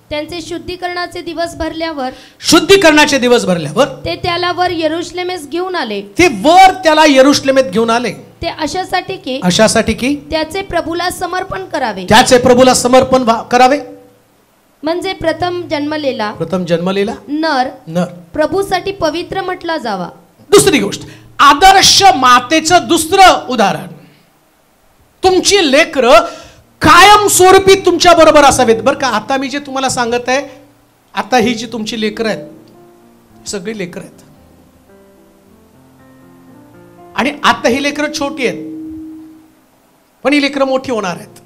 त्यांचे शुद्धीकरणाचे दिवस भरल्यावर ते त्याला वर यरुशलेमेस घेऊन आले. ते वर त्याला यरुशलेमेत घेऊन आले. ते अशासाठी की त्याचे प्रभूला समर्पण करावे. म्हणजे प्रथम जन्मलेला नर प्रभूसाठी पवित्र म्हटला जावा. दुसरी गोष्ट, आदर्श मातेचं दुसरं उदाहरण, तुमची लेकरं कायमस्वरूपी तुमच्या बरोबर असावेत. बरं का, आता मी जे तुम्हाला सांगत आहे, आता ही जी तुमची लेकरं आहेत, सगळी लेकरं आहेत. आणि आता ही लेकरं छोटी आहेत, पण ही लेकरं मोठी होणार आहेत.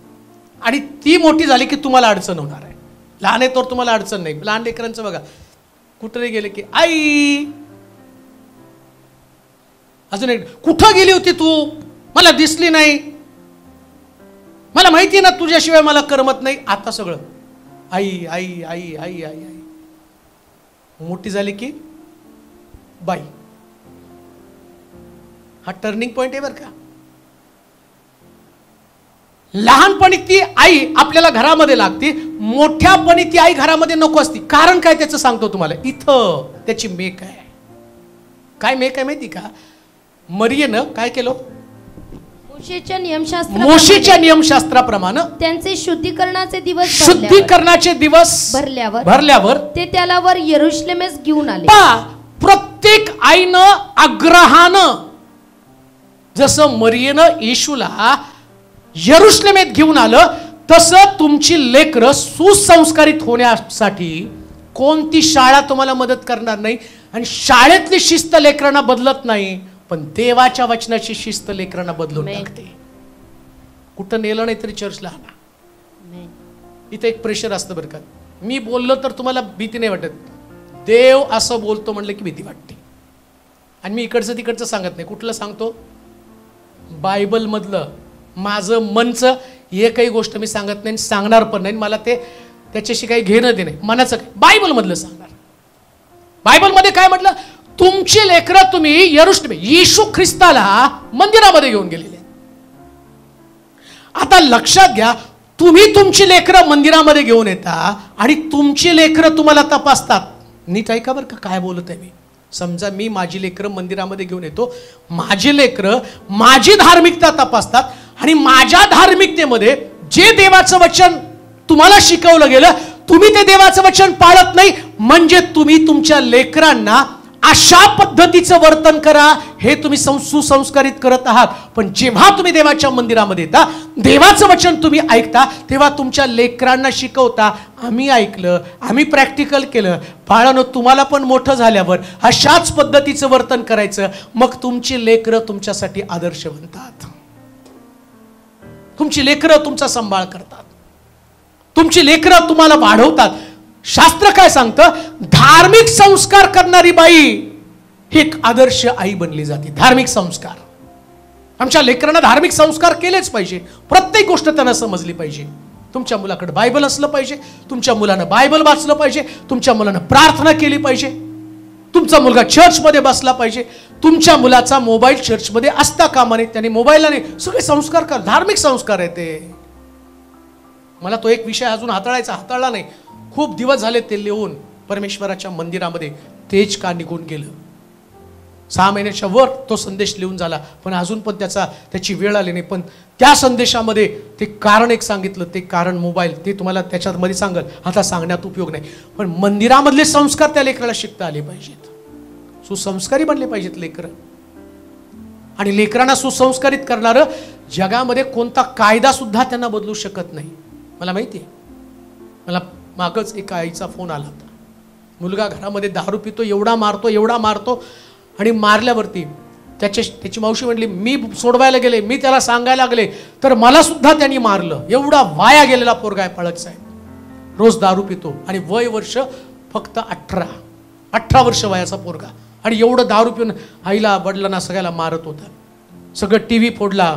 आणि ती मोठी झाली की तुम्हाला अडचण होणार आहे. लहान आहे तर तुम्हाला अडचण नाही. लहान लेकरांचं बघा, कुठे गेले की आई, अजून एक, कुठं गेली होती तू, मला दिसली नाही, मला माहिती ना तुझ्याशिवाय मला करमत नाही. आता सगळं आई आई आई आई आई आई. मोठी झाली की बाई. हा टर्निंग पॉइंट आहे बरं का. लहानपणी ती आई आपल्याला घरामध्ये लागते, मोठ्यापणी ती आई घरामध्ये नको असती. कारण काय त्याचं सांगतो तुम्हाला. इथं त्याची मेक आहे. काय मेक आहे माहिती का? मरियेनं काय केलं? मोशेच्या नियमशास्त्राप्रमाणे त्यांचे शुद्धीकरणाचे दिवस भरल्यावर ते त्याला वर यरुशलेमेस घेऊन आले. प्रत्येक आईनं आग्रहानं, जसं मरियेनं येशूला यरुशलेमेत घेऊन आलं, तसं तुमची लेकरं सुसंस्कारित होण्यासाठी कोणती शाळा तुम्हाला मदत करणार नाही. आणि शाळेतली शिस्त लेकरांना बदलत नाही, पण देवाच्या वचनाची शिस्त लेकरांना बदलून टाकते. कुठं नेलं नाही तरी चर्चला आणा. Amen. इथे एक प्रेशर असतं बरं का. मी बोललो तर तुम्हाला भीती नाही वाटत, देव असं बोलतो म्हणलं की भीती वाटते. आणि मी इकडचं तिकडचं सांगत नाही, कुठलं सांगतो, बायबल मधलं माझं मनचं एकही गोष्ट मी सांगत नाही, सांगणार पण नाही. मला ते त्याच्याशी काही घेणं देणे, मनाचं काय, बायबल मधलं सांगणार. बायबल मध्ये काय म्हटलं, तुमची लेकरं तुम्ही येशू ख्रिस्ताला मंदिरामध्ये घेऊन गेलेले. आता लक्षात घ्या, तुम्ही तुमची लेकरं मंदिरामध्ये घेऊन येता आणि तुमची लेकरं तुम्हाला तपासतात. नीट ऐका बरं का काय बोलत आहे मी. समजा मी माझी लेकरं मंदिरामध्ये घेऊन येतो, माझी लेकरं माझी धार्मिकता तपासतात आणि माझ्या धार्मिकतेमध्ये जे देवाचं वचन तुम्हाला शिकवलं गेलं तुम्ही ते देवाचं वचन पाळत नाही, म्हणजे तुम्ही तुमच्या लेकरांना अशा पद्धतीचं वर्तन करा हे तुम्ही सुसंस्कारित करत आहात. पण जेव्हा तुम्ही देवाच्या मंदिरामध्ये येता, देवाचं वचन तुम्ही ऐकता, तेव्हा तुमच्या लेकरांना शिकवता, आम्ही ऐकलं, आम्ही प्रॅक्टिकल केलं, बाळांनो तुम्हाला पण मोठं झाल्यावर अशाच पद्धतीचं वर्तन करायचं. मग तुमची लेकरं तुमच्यासाठी आदर्श बनतात, तुमची लेकरं तुमचा सांभाळ करतात, तुमची लेकरं तुम्हाला वाढवतात. शास्त्र काय सांगतं, धार्मिक संस्कार करणारी बाई ही एक आदर्श आई बनली जाते. धार्मिक संस्कार, आमच्या लेकरांना धार्मिक संस्कार केलेच पाहिजे. प्रत्येक गोष्ट त्यांना समजली पाहिजे. तुमच्या मुलाकडे बायबल असलं पाहिजे, तुमच्या मुलानं बायबल वाचलं पाहिजे, तुमच्या मुलानं प्रार्थना केली पाहिजे, तुमचा मुलगा चर्चमध्ये बसला पाहिजे, तुमच्या मुलाचा मोबाईल चर्चमध्ये असता कामा नये, त्याने मोबाईलला नाही. सगळे संस्कार कर, धार्मिक संस्कार आहे ते. मला तो एक विषय अजून हाताळला नाही. खूप दिवस झाले ते लिहून परमेश्वराच्या मंदिरामध्ये, तेज का निघून गेलं. 6 महिन्याच्या वर तो संदेश लिहून झाला, पण अजून पण त्याची वेळ आली नाही. पण त्या संदेशामध्ये ते कारण एक सांगितलं, ते कारण मोबाईल, ते तुम्हाला त्याच्यामध्ये सांगल, आता सांगण्यात उपयोग नाही. पण मंदिरामधले संस्कार त्या लेकराला शिकता आले पाहिजेत, सुसंस्कारी बनले पाहिजेत लेकरं. आणि लेकरांना सुसंस्कारित करणारं जगामध्ये कोणता कायदा सुद्धा त्यांना बदलू शकत नाही. मला माहिती आहे, मला मागच एका आईचा फोन आला होता. मुलगा घरामध्ये दारू पितो, एवढा मारतो आणि मारल्यावरती त्याची मावशी म्हटली, मी सोडवायला गेले, मी त्याला सांगायला लागले तर मला सुद्धा त्यांनी मारलं. एवढा वाया गेलेला पोरगा आहे पळत साहेब, रोज दारू पितो आणि वय वर्ष फक्त 18 वर्ष वयाचा पोरगा, आणि एवढं दारू पिऊन आईला वडिलांना सगळ्याला मारत होता. सगळं टीव्ही फोडला,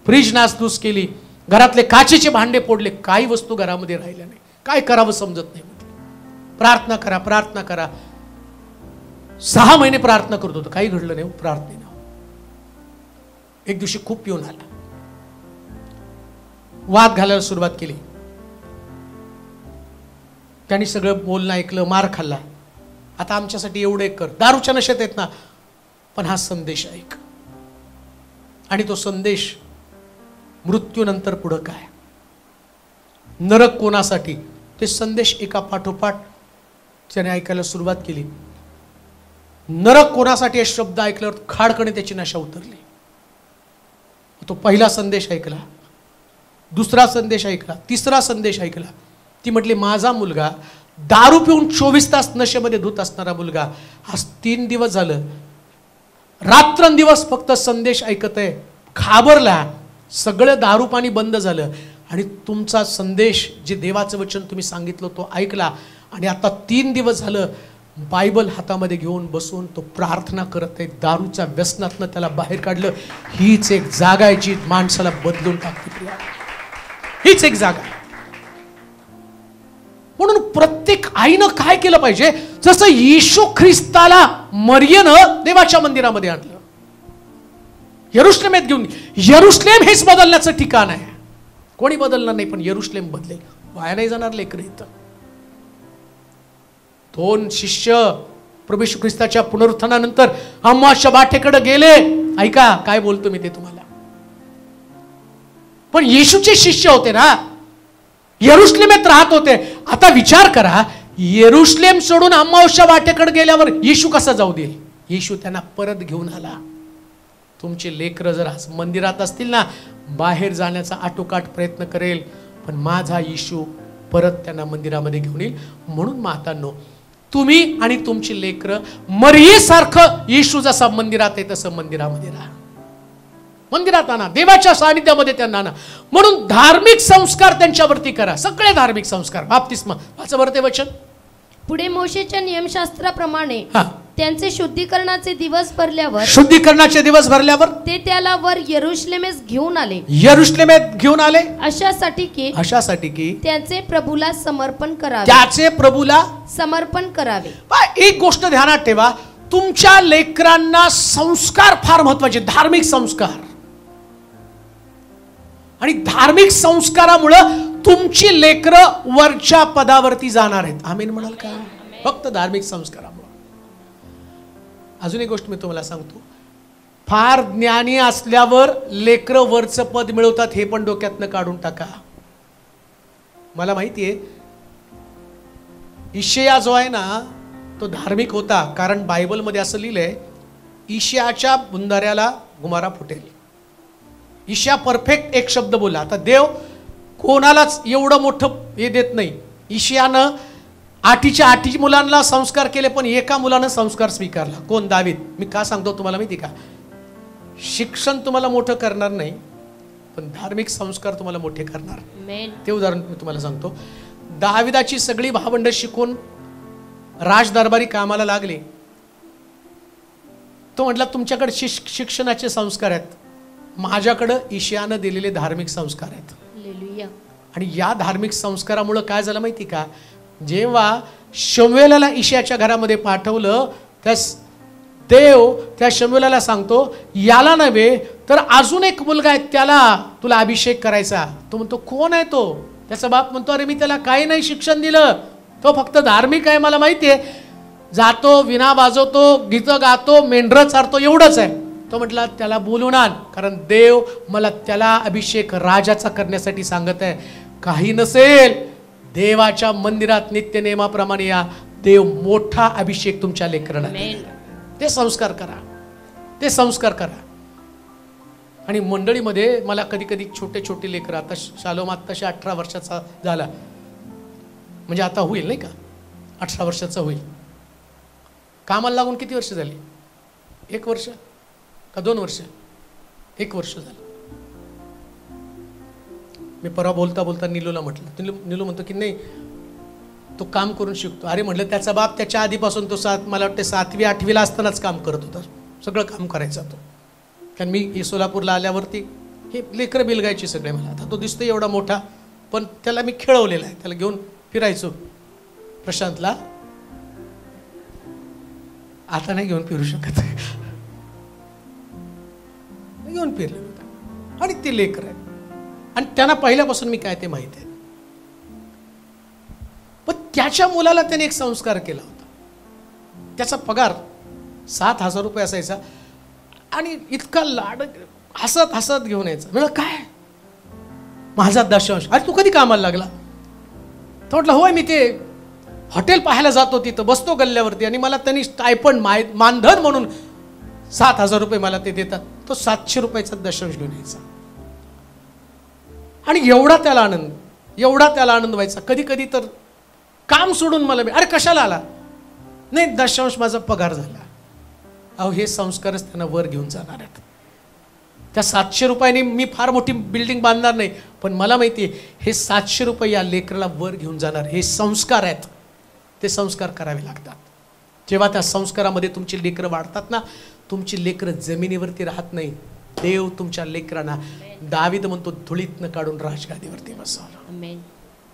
फ्रीज नासधूस केली, घरातले काचेचे भांडे फोडले, काही वस्तू घरामध्ये राहिल्या नाही. काय करावं समजत नाही. प्रार्थना करा. 6 महिने प्रार्थना करत होतो, काही घडलं नाही प्रार्थनेनं. एक दिवशी खूप पिऊन आला, वाद घालायला सुरुवात केली. त्यांनी सगळं बोलणं ऐकलं, मार खाल्ला. आता आमच्यासाठी एवढं एक कर, दारूच्या नशेत आहेत ना, पण हा संदेश ऐक. आणि तो संदेश मृत्यूनंतर पुढं काय, नरक कोणासाठी, ते संदेश एका पाठोपाठ त्याने ऐकायला सुरुवात केली. नरक कोणासाठी हे शब्द ऐकल्यावर खाडकणे त्याची नशा उतरली. तो पहिला संदेश ऐकला, दुसरा संदेश ऐकला, तिसरा संदेश ऐकला. ती म्हटली, माझा मुलगा दारू पिऊन 24 तास नशेमध्ये धुत असणारा मुलगा आज 3 दिवस झालं रात्रंदिवस फक्त संदेश ऐकत आहे. घाबरला, सगळं दारू पाणी बंद झालं आणि तुमचा संदेश, जे देवाचं वचन तुम्ही सांगितलं तो ऐकला. आणि आता 3 दिवस झालं बायबल हातामध्ये घेऊन बसून तो प्रार्थना करत आहे. दारूच्या व्यसनातनं त्याला बाहेर काढलं. हीच एक जागा आहे जी माणसाला बदलून टाकते. हीच एक जागा. म्हणून प्रत्येक आईनं काय केलं पाहिजे, जसं येशू ख्रिस्ताला मरियेनं देवाच्या मंदिरामध्ये आणलं, यरुशलेमेत घेऊन. यरुशलेम हेच बदलण्याचं ठिकाण आहे. कोणी बदलणार नाही, पण यरुशलेम बदलेल. वाया नाही जाणार लेकरं इथं. 2 शिष्य प्रभू येशू ख्रिस्ताच्या पुनरुत्थानानंतर अम्माच्या वाटेकडे गेले. ऐका काय बोलतो मी ते तुम्हाला. पण येशूचे शिष्य होते ना, यरुशलेमेत राहत होते. आता विचार करा, यरुशलेम सोडून अम्माच्या वाटेकडे गेल्यावर येशू कसा जाऊ देईल. येशू त्यांना परत घेऊन आला. तुमचे लेकरं जर मंदिरात असतील ना, बाहेर जाण्याचा आटोकाट प्रयत्न करेल, पण माझा येशू परत त्यांना मंदिरामध्ये घेऊन येईल. म्हणून मातांनो, तुम्ही आणि तुमची लेकरं मरियेसारखं येशू जसा मंदिरात आहे तसं मंदिरामध्ये राहा. मंदिरात आणा, देवाच्या सानिध्यामध्ये त्यांना आणा. म्हणून धार्मिक संस्कार त्यांच्यावरती करा, सगळे धार्मिक संस्कार. बाप्तिस्मा वाचा बरं ते वचन. पुढे मोशेच्या नियमशास्त्राप्रमाणे हा, त्यांचे शुद्धीकरणाचे दिवस भरल्यावर शुद्धीकरणाचे दिवस भरल्यावर ते त्याला वर यरुशलेमेस घेऊन आले, यरुशलेमेत घेऊन आले, अशासाठी की त्यांचे प्रभूला समर्पण करावे, त्याचे प्रभूला समर्पण करावे. एक गोष्ट ध्यानात ठेवा, तुमच्या लेकरांना संस्कार फार महत्वाचे, धार्मिक संस्कार. आणि धार्मिक संस्कारामुळं तुमची लेकरं वरच्या पदावरती जाणार आहेत. आमीन म्हणाल का? फक्त धार्मिक संस्कारामुळे. अजून एक गोष्ट मी तुम्हाला सांगतो, फार ज्ञानी असल्यावर लेकरं वरचं पद मिळवतात, हे पण डोक्यातनं काढून टाका. मला माहितीये इशया जो आहे ना तो धार्मिक होता, कारण बायबलमध्ये असं लिहिलंय, इशयाच्या बुंधाऱ्याला गुमारा फुटेल. इशया परफेक्ट एक शब्द बोला. आता देव कोणालाच एवढं मोठं हे देत नाही. इशयानं 8 मुलांना संस्कार केले, पण एका मुलानं संस्कार स्वीकारला. कोण? दावीद. मी का सांगतो तुम्हाला माहिती का? शिक्षण तुम्हाला मोठं करणार नाही, पण धार्मिक संस्कार तुम्हाला मोठे करणार. ते उदाहरण मी तुम्हाला सांगतो. दाविदाची सगळी भावंड शिकून राजदरबारी कामाला लागले. तो म्हटला तुमच्याकडे शिक्षणाचे संस्कार आहेत, माझ्याकडे इशयानं दिलेले धार्मिक संस्कार आहेत. आणि या धार्मिक संस्कारामुळे काय झालं माहिती का? जेव्हा शमूएलाला इशयाच्या घरामध्ये पाठवलं, त्या देव त्या शमूएलाला सांगतो, याला नव्हे तर अजून एक मुलगा आहे, त्याला तुला अभिषेक करायचा. तो म्हणतो कोण आहे तो? त्याचा बाप म्हणतो अरे मी त्याला काही नाही शिक्षण दिलं, तो फक्त धार्मिक आहे, मला माहिती आहे, जातो विणा वाजवतो, गीतं गातो, मेंढरं चारतो, एवढंच आहे. तो म्हटला त्याला बोलून आण, कारण देव मला त्याला अभिषेक राजाचा करण्यासाठी सांगत आहे. काही नसेल, देवाच्या मंदिरात नित्य नियमाप्रमाणे या, देव मोठा अभिषेक तुमच्या लेकराला देईल. ते संस्कार करा, ते संस्कार करा. आणि मंडळीमध्ये मला कधी कधी छोटे छोटे लेकरं, आता शालोम आत्ताशी 18 वर्षाचा झाला, म्हणजे आता होईल नाही का, 18 वर्षाचा होईल. कामाला लागून किती वर्ष झाली? 1 वर्ष का 2 वर्ष? 1 वर्ष झालं. मी परवा बोलता बोलता निलूला म्हटलं, निलू म्हणतो की नाही तो काम करून शिकतो. अरे म्हटलं त्याचा बाप त्याच्या आधीपासून तो मला वाटते 7वी 8वीला असतानाच काम करत होता, सगळं काम करायचा तो. कारण मी सोलापूरला आल्यावरती हे लेकरं बिलगायची सगळे. मला आता तो दिसतो एवढा मोठा, पण त्याला मी खेळवलेला आहे, त्याला घेऊन फिरायचो प्रशांतला. आता नाही घेऊन फिरू शकत, घेऊन फिरले. आणि ते लेकर आहे, आणि त्यांना पहिल्यापासून मी काय ते माहिती आहे. पण त्याच्या मुलाला त्याने एक संस्कार केला होता. त्याचा पगार 7,000 रुपये असायचा, आणि इतका लाड हसत हसत घेऊन यायचा. म्हणजे काय माझा दशांश. अरे तू कधी कामाला लागला? तो म्हटलं होय मी ते हॉटेल पाहायला जातो, तिथं बसतो गल्ल्यावरती, आणि मला त्यांनी स्टायपंड मानधन म्हणून 7,000 रुपये मला ते देतात. तो 700 रुपयाचा दशांश घेऊन यायचा. आणि एवढा त्याला आनंद व्हायचा. कधी कधी तर काम सोडून मला, अरे कशाला आला? नाही, दशांश माझा पगार झाला. अहो हे संस्कारच त्यांना वर घेऊन जाणार आहेत. त्या 700 रुपयाने मी फार मोठी बिल्डिंग बांधणार नाही, पण मला माहिती आहे हे 700 रुपये या लेकराला वर घेऊन जाणार. हे संस्कार आहेत, ते संस्कार करावे लागतात. जेव्हा त्या संस्कारामध्ये तुमची लेकरं वाढतात ना, तुमची लेकरं जमिनीवरती राहत नाही. देव तुमच्या लेकरांना, दावीद म्हणतो, धुळीतनं काढून राजगादीवरती बसवलं.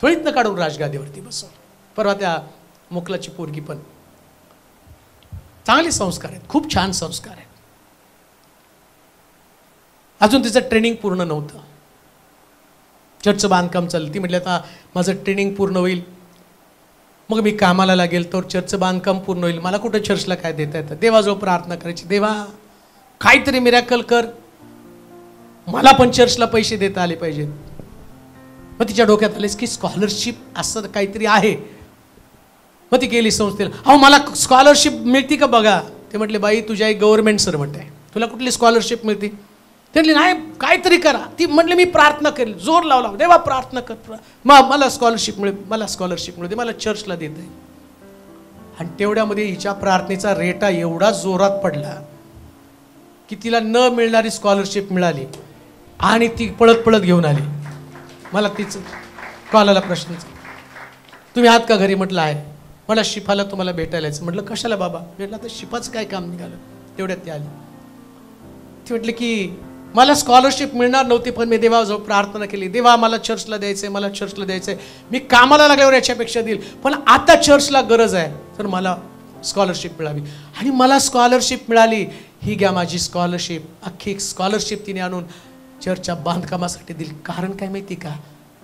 धुळीतनं काढून राजगादीवरती बसवलं. परवा त्या मुकलाची पोरगी पण चांगले संस्कार आहेत, खूप छान संस्कार आहेत. अजून तिचं ट्रेनिंग पूर्ण नव्हतं. चर्चचं बांधकाम चाललं. ती म्हटली आता माझं ट्रेनिंग पूर्ण होईल, मग मी कामाला लागेल, तर चर्चचं बांधकाम पूर्ण होईल. मला कुठं चर्चला काय देता येतं? देवाजवळ प्रार्थना करायची, देवा काहीतरी मिरॅकल कर, मला पण चर्चला पैसे देता आले पाहिजेत. मग तिच्या डोक्यात आलेच की स्कॉलरशिप असं काहीतरी आहे. मग ती गेली संस्थेला, अहो मला स्कॉलरशिप मिळते का बघा. ते म्हटले बाई तुझ्या एक गव्हर्नमेंट सर्वंट आहे, तुला कुठली स्कॉलरशिप मिळते? ते म्हटले नाही काहीतरी करा. ती म्हटले मी प्रार्थना करेल, जोर लावला, देवा प्रार्थना कर, मला स्कॉलरशिप मिळेल, मला स्कॉलरशिप मिळते, मला चर्चला देत आहे. आणि तेवढ्यामध्ये हिच्या प्रार्थनेचा रेटा एवढा जोरात पडला की तिला न मिळणारी स्कॉलरशिप मिळाली आणि ती पळत पळत घेऊन आली. मला तीच कॉल आला प्रश्नाचा, तुम्ही आहात का घरी? म्हटलं आहे. मला शिफाला तुम्हाला भेटायला यायचं. म्हटलं कशाला बाबा? म्हटलं आता शिफाचं काय काम निघालं. तेवढ्यात ते आली. ती म्हटली की मला स्कॉलरशिप मिळणार नव्हती, पण मी देवाजवळ प्रार्थना केली, देवा मला चर्चला द्यायचंय, मला चर्चला द्यायचंय, मी कामाला लागल्यावर याच्यापेक्षा देईल, पण आता चर्चला गरज आहे, तर मला स्कॉलरशिप मिळावी. आणि मला स्कॉलरशिप मिळाली. ही घ्या माझी स्कॉलरशिप. अख्खी स्कॉलरशिप तिने आणून चर्चच्या बांधकामासाठी दिली. कारण काय माहिती का?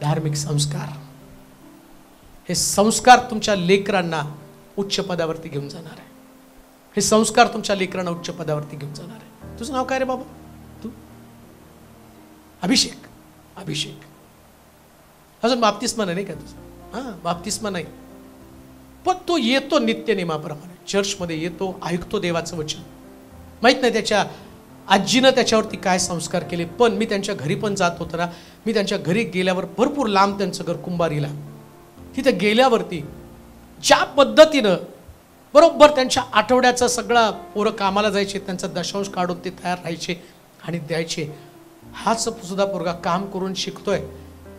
धार्मिक संस्कार. हे संस्कार तुमच्या लेकरांना उच्च पदावरती घेऊन जाणार आहे. हे संस्कार तुमच्या लेकरांना उच्च पदावरती घेऊन जाणार आहे. तुझं नाव काय रे बाबा? तू? अभिषेक. अभिषेक. अजून बाप्तिस्मा नाही का तुझं? हां, बाप्तिस्मा नाही, पण तो येतो नित्यनेमाप्रमाणे चर्चमध्ये येतो, ऐकतो देवाचं वचन. माहीत नाही त्याच्या आजीनं त्याच्यावरती काय संस्कार केले, पण मी त्यांच्या घरी पण जात होतो ना. मी त्यांच्या घरी गेल्यावर, भरपूर लांब त्यांचं घर कुंभारीला, तिथं गेल्यावरती ज्या पद्धतीनं बरोबर त्यांच्या आठवड्याचा सगळा पोरं कामाला जायचे, त्यांचा दशांश काढून ते तयार राहायचे आणि द्यायचे. हाच सुद्धा पोरगा काम करून शिकतोय,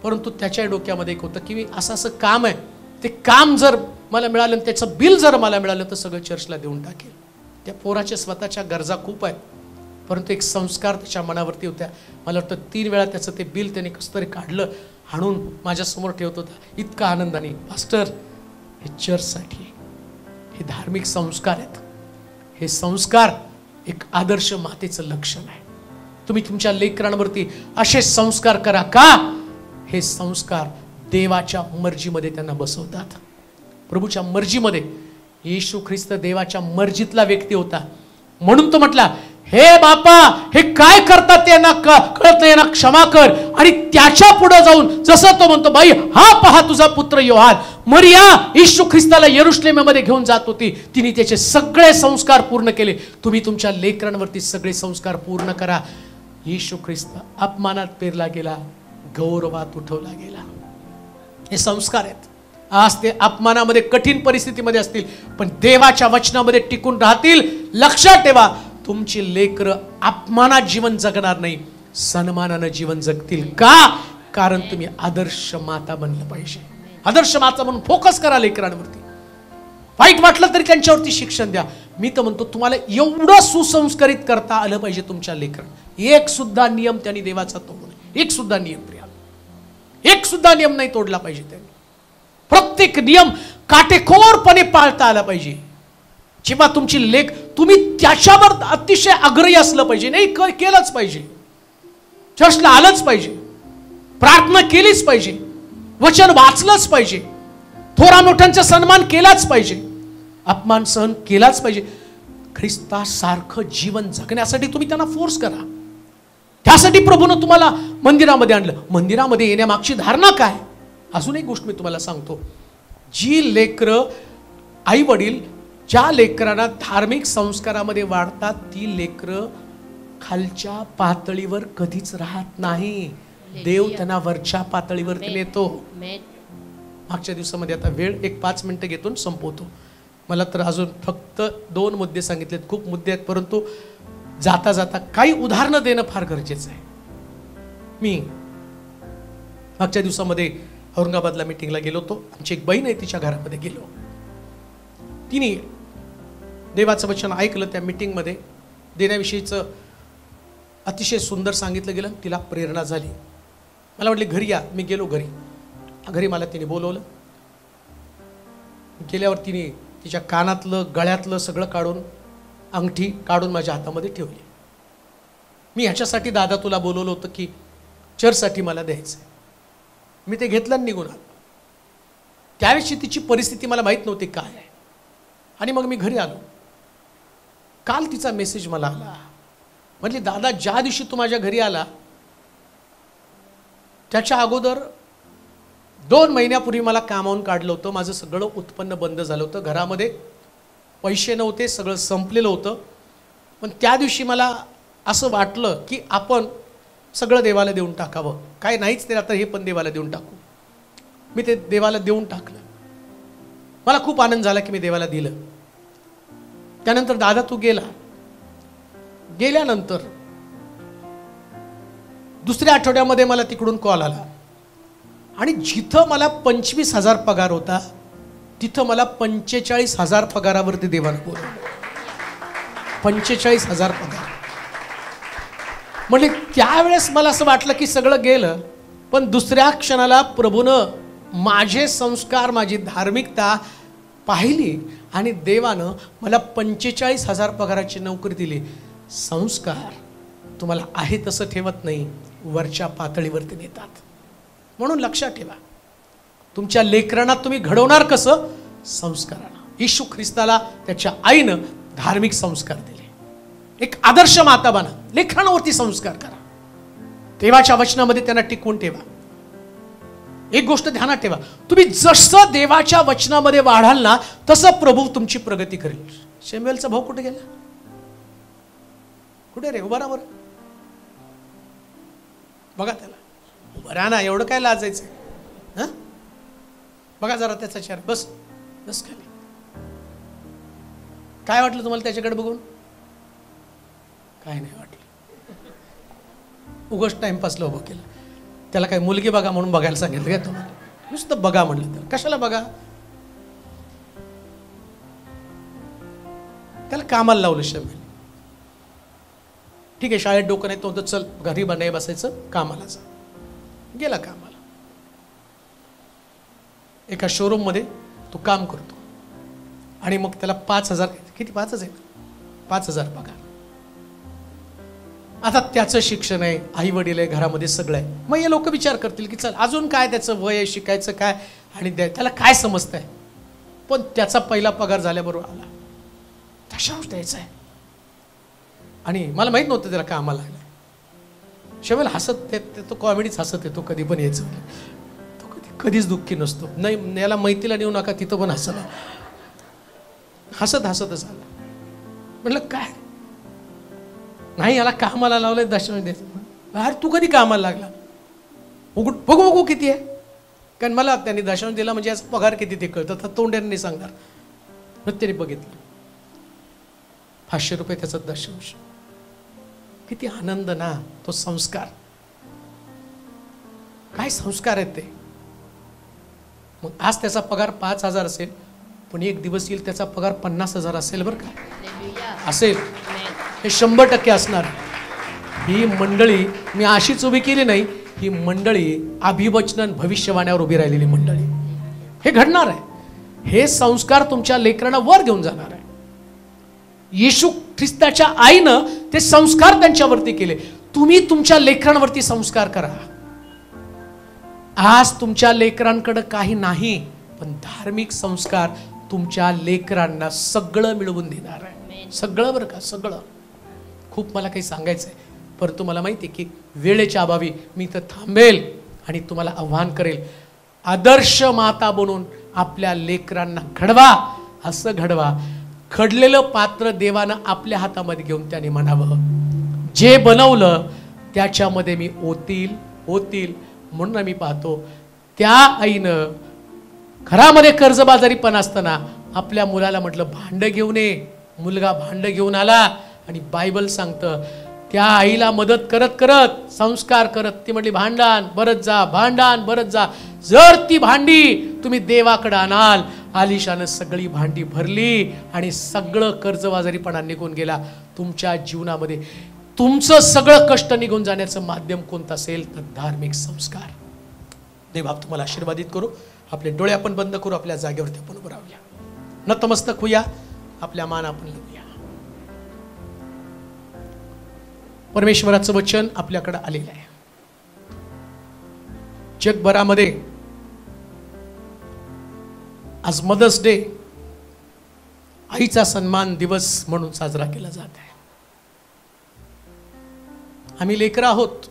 परंतु त्याच्या डोक्यामध्ये एक होतं की मी असं काम आहे, ते काम जर मला मिळालं, त्याचं बिल जर मला मिळालं तर सगळं चर्चला देऊन टाकेल. त्या पोराच्या स्वतःच्या गरजा खूप आहेत, परंतु एक संस्कार त्याच्या मनावरती होत्या. मला वाटतं 3 वेळा त्याचं ते बिल त्याने कसं तरी काढलं, आणून माझ्यासमोर ठेवत होता इतका आनंदाने. पास्टर, हे चर्चसाठी हे धार्मिक संस्कार आहेत. हे संस्कार एक आदर्श मातेचं लक्षण आहे. तुम्ही तुमच्या लेकरांवरती असे संस्कार करा. का? हे संस्कार देवाच्या मर्जीमध्ये त्यांना बसवतात. प्रभूच्या मर्जीमध्ये. येशू ख्रिस्त देवाच्या मर्जीतला व्यक्ती होता, म्हणून तो म्हटला, हे बापा, हे काय करतात त्यांना कळत नाही, यांना क्षमा कर. आणि त्याच्या पुढे जाऊन जसं तो म्हणतो, बाई हा पहा तुझा पुत्र योहान. मरिया येशू ख्रिस्ताला यरुशलेममध्ये घेऊन जात होती, तिने त्याचे सगळे संस्कार पूर्ण केले. तुम्ही तुमच्या लेकरांवरती सगळे संस्कार पूर्ण करा. येशू ख्रिस्त अपमानात पेरला गेला, गौरवात उठवला गेला. हे संस्कार आहेत. आज ते अपमानामध्ये, कठीण परिस्थितीमध्ये असतील, पण देवाच्या वचनामध्ये टिकून राहतील. लक्षात ठेवा, तुमची लेकरं अपमानात जीवन जगणार नाही, सन्मानानं जीवन जगतील. का? कारण तुम्ही आदर्श माता बनलं पाहिजे. आदर्श माता म्हणून फोकस करा लेकरांवरती. वाईट वाटलं तरी त्यांच्यावरती शिक्षण द्या. मी तर म्हणतो तुम्हाला एवढं सुसंस्कारित करता आलं पाहिजे तुमच्या लेकरांना. एक सुद्धा नियम त्यांनी देवाचा तोडू नये. एक सुद्धा नियम प्रिया, एक सुद्धा नियम नाही तोडला पाहिजे त्यांनी. प्रत्येक नियम काटेकोरपणे पाळता आला पाहिजे. जेव्हा तुमची लेक, तुम्ही त्याच्यावर अतिशय आग्रही असलं पाहिजे. नाही केलंच पाहिजे, चर्चला आलंच पाहिजे, प्रार्थना केलीच पाहिजे, वचन वाचलंच पाहिजे, थोरा मोठ्यांचा सन्मान केलाच पाहिजे, अपमान सहन केलाच पाहिजे. ख्रिस्तासारखं जीवन जगण्यासाठी तुम्ही त्यांना फोर्स करा. त्यासाठी प्रभूनं तुम्हाला मंदिरामध्ये आणलं. मंदिरामध्ये येण्यामागची धारणा काय? अजून एक गोष्ट मी तुम्हाला सांगतो. जी लेकरं, आई वडील ज्या लेकरांना धार्मिक संस्कारामध्ये वाढतात, ती लेकरं खालच्या पातळीवर कधीच राहत नाही. देव त्यांना वरच्या पातळीवरती नेतो. मागच्या दिवसामध्ये, आता वेळ एक 5 मिनिटं घेतो संपवतो. मला तर अजून फक्त 2 मुद्दे सांगितलेत. खूप मुद्दे आहेत, परंतु जाता जाता काही उदाहरणं देणं फार गरजेचं आहे. मी मागच्या दिवसामध्ये औरंगाबादला मीटिंगला गेलो होतो. आमची एक बहीण आहे, तिच्या घरामध्ये गेलो. तिने देवाचं वचन ऐकलं. त्या मीटिंगमध्ये देण्याविषयीचं अतिशय सुंदर सांगितलं गेलं. तिला प्रेरणा झाली. मला म्हटले घरी या. मी गेलो घरी. घरी मला तिने बोलवलं. गेल्यावर तिने तिच्या कानातलं, गळ्यातलं सगळं काढून, अंगठी काढून माझ्या हातामध्ये ठेवली. मी ह्याच्यासाठी दादा तुला बोलवलं होतं की चर्चसाठी मला द्यायचं. मी ते घेतलं आणि निघून आलो. त्यावेळी तिची परिस्थिती मला माहीत नव्हती काय आहे. आणि मग मी घरी आलो. काल तिचा मेसेज मला आला. म्हटली दादा, ज्या दिवशी तू माझ्या घरी आला त्याच्या अगोदर 2 महिन्यापूर्वी मला कामावून काढलं होतं. माझं सगळं उत्पन्न बंद झालं होतं. घरामध्ये पैसे नव्हते, सगळं संपलेलं होतं. पण त्या दिवशी मला असं वाटलं की आपण सगळं देवाला देऊन टाकावं. काय नाहीच ते, आता हे पण देवाला देऊन टाकू. मी ते देवाला देऊन टाकलं. मला खूप आनंद झाला की मी देवाला दिलं. त्यानंतर दादा तू गेला. गेल्यानंतर दुसऱ्या आठवड्यामध्ये मला तिकडून कॉल आला आणि जिथं मला 25,000 पगार होता तिथं मला 45,000 पगारावरती देवानं बोलवलं. 45,000 पगार. म्हणजे त्यावेळेस मला असं वाटलं की सगळं गेलं, पण दुसऱ्या क्षणाला प्रभूनं माझे संस्कार, माझी धार्मिकता पाहिली आणि देवानं मला 45,000 पगाराची नोकरी दिली. संस्कार तुम्हाला आहे तसं ठेवत नाही, वरच्या पातळीवरती नेतात. म्हणून लक्षात ठेवा, तुमच्या लेकरांना तुम्ही घडवणार कसं? संस्कारानं. येशू ख्रिस्ताला त्याच्या आईनं धार्मिक संस्कार दिले. एक आदर्श माता बना, लेकरांवरती संस्कार करा, देवाच्या वचनामध्ये त्यांना टिकवून ठेवा. एक गोष्ट ध्यानात ठेवा, तुम्ही जसं देवाच्या वचनामध्ये वाढाल ना तसं प्रभू तुमची प्रगती करेल. शमूएलचा भाऊ कुठे गेला? कुठे रे? उभा राहा बरं, बघा त्याला. उभं राहा ना, एवढं काय लाजायचं? हां, बघा जरा त्याचा चेहरा. बस बस खाली. काय वाटलं तुम्हाला त्याच्याकडे बघून? काय नाही वाटलं. उगाच टाइमपासला उभं केलं. त्याला काय मुलगी बघा म्हणून बघायला सांगितलं काय तुम्हाला? नुसतं बघा म्हणलं तर कशाला बघा? त्याला कामाला लावलं शमूएल. ठीक आहे, शाळेत डोकं नाही तो चल घरी नाही बसायचं, कामाला जा. गेला कामाला. एका शोरूम मध्ये तो काम करतो आणि मग त्याला 5,000, किती 5,000 आहे, 5,000 पगार. आता त्याचं शिक्षण आहे, आई वडील आहे, घरामध्ये सगळं आहे. मग हे लोक विचार करतील की चल अजून काय त्याचं वय आहे, शिकायचं काय आणि त्याला काय समजतंय. पण त्याचा पहिला पगार झाल्याबरोबर आला, तशाच द्यायचा आहे. आणि मला माहित नव्हतं त्याला कामाला लागलं. शमूएल हसत, तो कॉमेडीच हसत येतो, कधी पण यायचं. तो कधीच दुःखी नसतो. नाही याला मैत्रीला नेऊ नका, तिथं पण हसला, हसतच आला. म्हटलं काय नाही, याला कामाला लावलंय दशमी द्यायचं. अरे तू कधी कामाला लागला? बघू किती आहे. कारण मला त्यांनी दशमी दिला म्हणजे याचा पगार किती ते कळतं, तर तोंड्याने सांगणार. मग त्याने बघितलं 500 रुपये त्याचा दशंश. किती आनंद ना. तो संस्कार, काय संस्कार आहेत ते. मग आज त्याचा पगार 5,000 असेल, पण एक दिवस येईल त्याचा पगार 50,000 असेल. बरं का? असेल, हे 100% असणार. ही मंडळी मी अशीच उभी केली नाही, ही मंडळी अभिवचन भविष्यवाण्यावर उभी राहिलेली मंडळी. हे घडणार आहे. हे संस्कार तुमच्या लेकरांना वर घेऊन जाणार आहे. येशू ख्रिस्ताच्या आईनं ते संस्कार त्यांच्यावरती केले. तुम्ही तुमच्या लेकरांवरती संस्कार करा. आज तुमच्या लेकरांकडे काही नाही, पण धार्मिक संस्कार तुमच्या लेकरांना सगळं मिळवून देणार आहे. सगळं, बरं का, सगळं. खूप मला काही सांगायचं आहे, परंतु मला माहिती आहे की वेळेच्या अभावी मी इथं थांबेल आणि तुम्हाला आव्हान करेल, आदर्श माता बनून आपल्या लेकरांना घडवा. असं घडवा, घडलेलं पात्र देवानं आपल्या हातामध्ये घेऊन त्याने म्हणावं, जे बनवलं त्याच्यामध्ये मी होतील. म्हणून मी पाहतो त्या आईनं घरामध्ये कर्जबाजारी पण असताना आपल्या मुलाला म्हटलं भांड घेऊन ये. मुलगा भांड घेऊन आला आणि बायबल सांगतं त्या आईला मदत करत संस्कार करत ती म्हटली भांडान भरत जा. जर ती भांडी तुम्ही देवाकडे आणाल, आलिशानं सगळी भांडी भरली आणि सगळं कर्जबाजारीपणा निघून गेला. तुमच्या जीवनामध्ये तुमचं सगळं कष्ट निघून जाण्याचं माध्यम कोणतं असेल तर धार्मिक संस्कार. देव बाप तुम्हाला आशीर्वादित करू. आपले डोळे आपण बंद करू, आपल्या जागेवरती आपण उभं राहूया, नतमस्तक होऊया, आपल्या मान आपण लावूया. परमेश्वराचं वचन आपल्याकडे आलेलं आहे. जगभरामध्ये आज मदर्स डे, आईचा सन्मान दिवस म्हणून साजरा केला जात आहे. आम्ही लेकरं आहोत.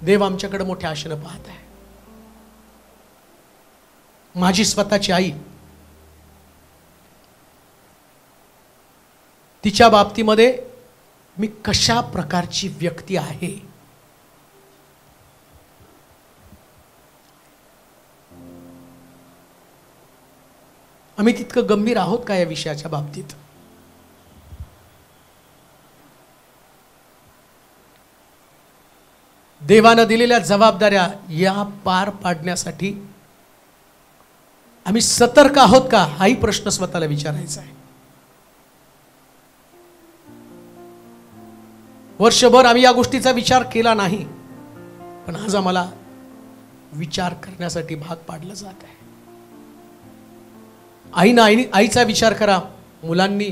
देव आमच्याकडे मोठ्या आशेनं पाहत आहे. माझी स्वतःची आई, तिच्या बाबतीमध्ये मी कशा प्रकारची व्यक्ती आहे, आम्ही तितकं गंभीर आहोत का या विषयाच्या बाबतीत? देवानं दिलेल्या जबाबदाऱ्या या पार पाडण्यासाठी आम्ही सतर्क आहोत का, हाही प्रश्न स्वतःला विचारायचा आहे. वर्षभर आम्ही या गोष्टीचा विचार केला नाही, पण आज आम्हाला विचार करण्यासाठी भाग पाडलं जात आहे. आईचा विचार करा, मुलांनी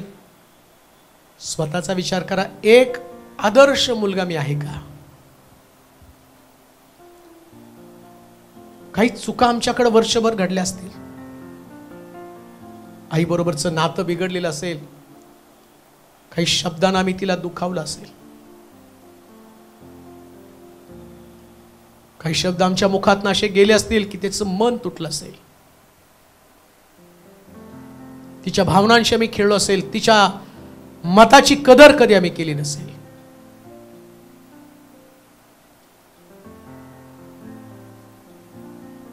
स्वतःचा विचार करा. एक आदर्श मुलगा मी आहे का? काही चुका आमच्याकडे वर्षभर घडल्या असतील, आई बरोबरचं नातं बिघडलेलं असेल, काही शब्दांना आम्ही तिला दुखावलं असेल, काही शब्द आमच्या मुखातून असे गेले असतील की त्याचं मन तुटलं असेल, तिच्या भावनांशी आम्ही खेळलो असेल, तिच्या मताची कदर कधी आम्ही केली नसेल.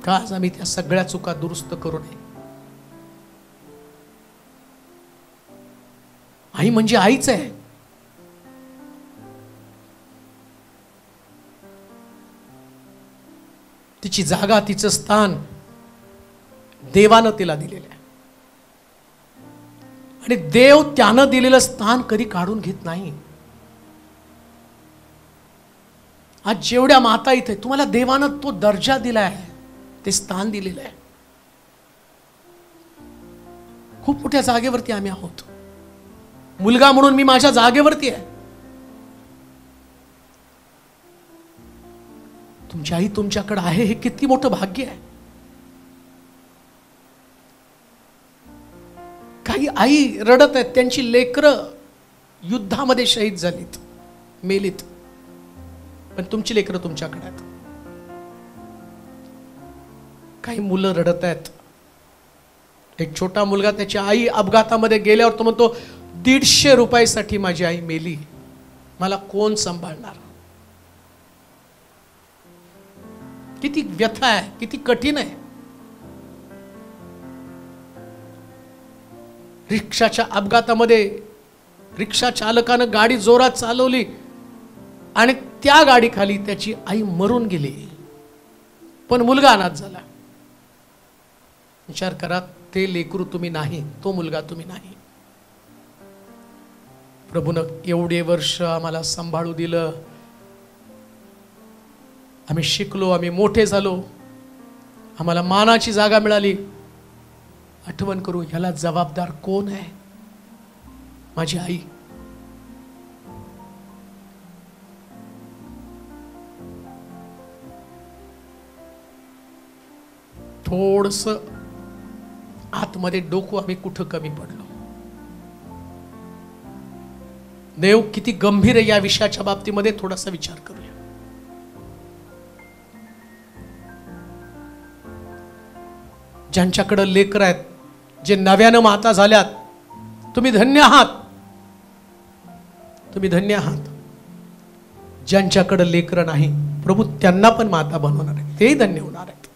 का आज आम्ही त्या सगळ्या चुका दुरुस्त करू नये? आई म्हणजे आईच आहे. तिची जागा, तिचं स्थान देवानं तिला दिलेलं आहे आणि देव त्यानं दिलेलं स्थान कधी काढून घेत नाही. आज जेवढ्या माता इथे, तुम्हाला देवानं तो दर्जा दिलाय, ते स्थान दिलेलं आहे. खूप मोठ्या जागेवरती आम्ही आहोत. मुलगा म्हणून मी माझ्या जागेवरती आहे. तुमची आई तुमच्याकडे आहे, हे किती मोठं भाग्य आहे. काही आई रडत आहेत, त्यांची लेकरं युद्धामध्ये शहीद झालीत, मेलीत, पण तुमची लेकरं तुमच्याकडे आहेत. काही मुलं रडत आहेत. एक छोटा मुलगा, त्याची आई अपघातामध्ये गेल्यावर तो म्हणतो, 150 रुपयासाठी माझी आई मेली, मला कोण सांभाळणार? किती व्यथा आहे, किती कठीण आहे. रिक्षाच्या अपघातामध्ये रिक्षा चालकानं गाडी जोरात चालवली आणि त्या गाडीखाली त्याची आई मरून गेली, पण मुलगा अनाथ झाला. विचार करा, ते लेकरू तुम्ही नाही, तो मुलगा तुम्ही नाही. प्रभूनं एवढे वर्ष आम्हाला सांभाळू दिलं, आम्ही शिकलो, आम्ही मोठे झालो, आम्हाला मानाची जागा मिळाली. आठवण करू, ह्याला जबाबदार कोण आहे? माझी आई. थोडस आतमध्ये डोकं आम्ही कुठं कमी पडलो. देव किती गंभीर आहे या विषयाच्या बाबतीमध्ये थोडासा विचार करूया. ज्यांच्याकडे लेकर आहेत, जे नव्यानं माता झाल्यात, तुम्ही धन्य आहात, तुम्ही धन्य आहात. ज्यांच्याकडे लेकर नाही, प्रभू त्यांना पण माता बनवणार आहे, तेही धन्य होणार आहेत,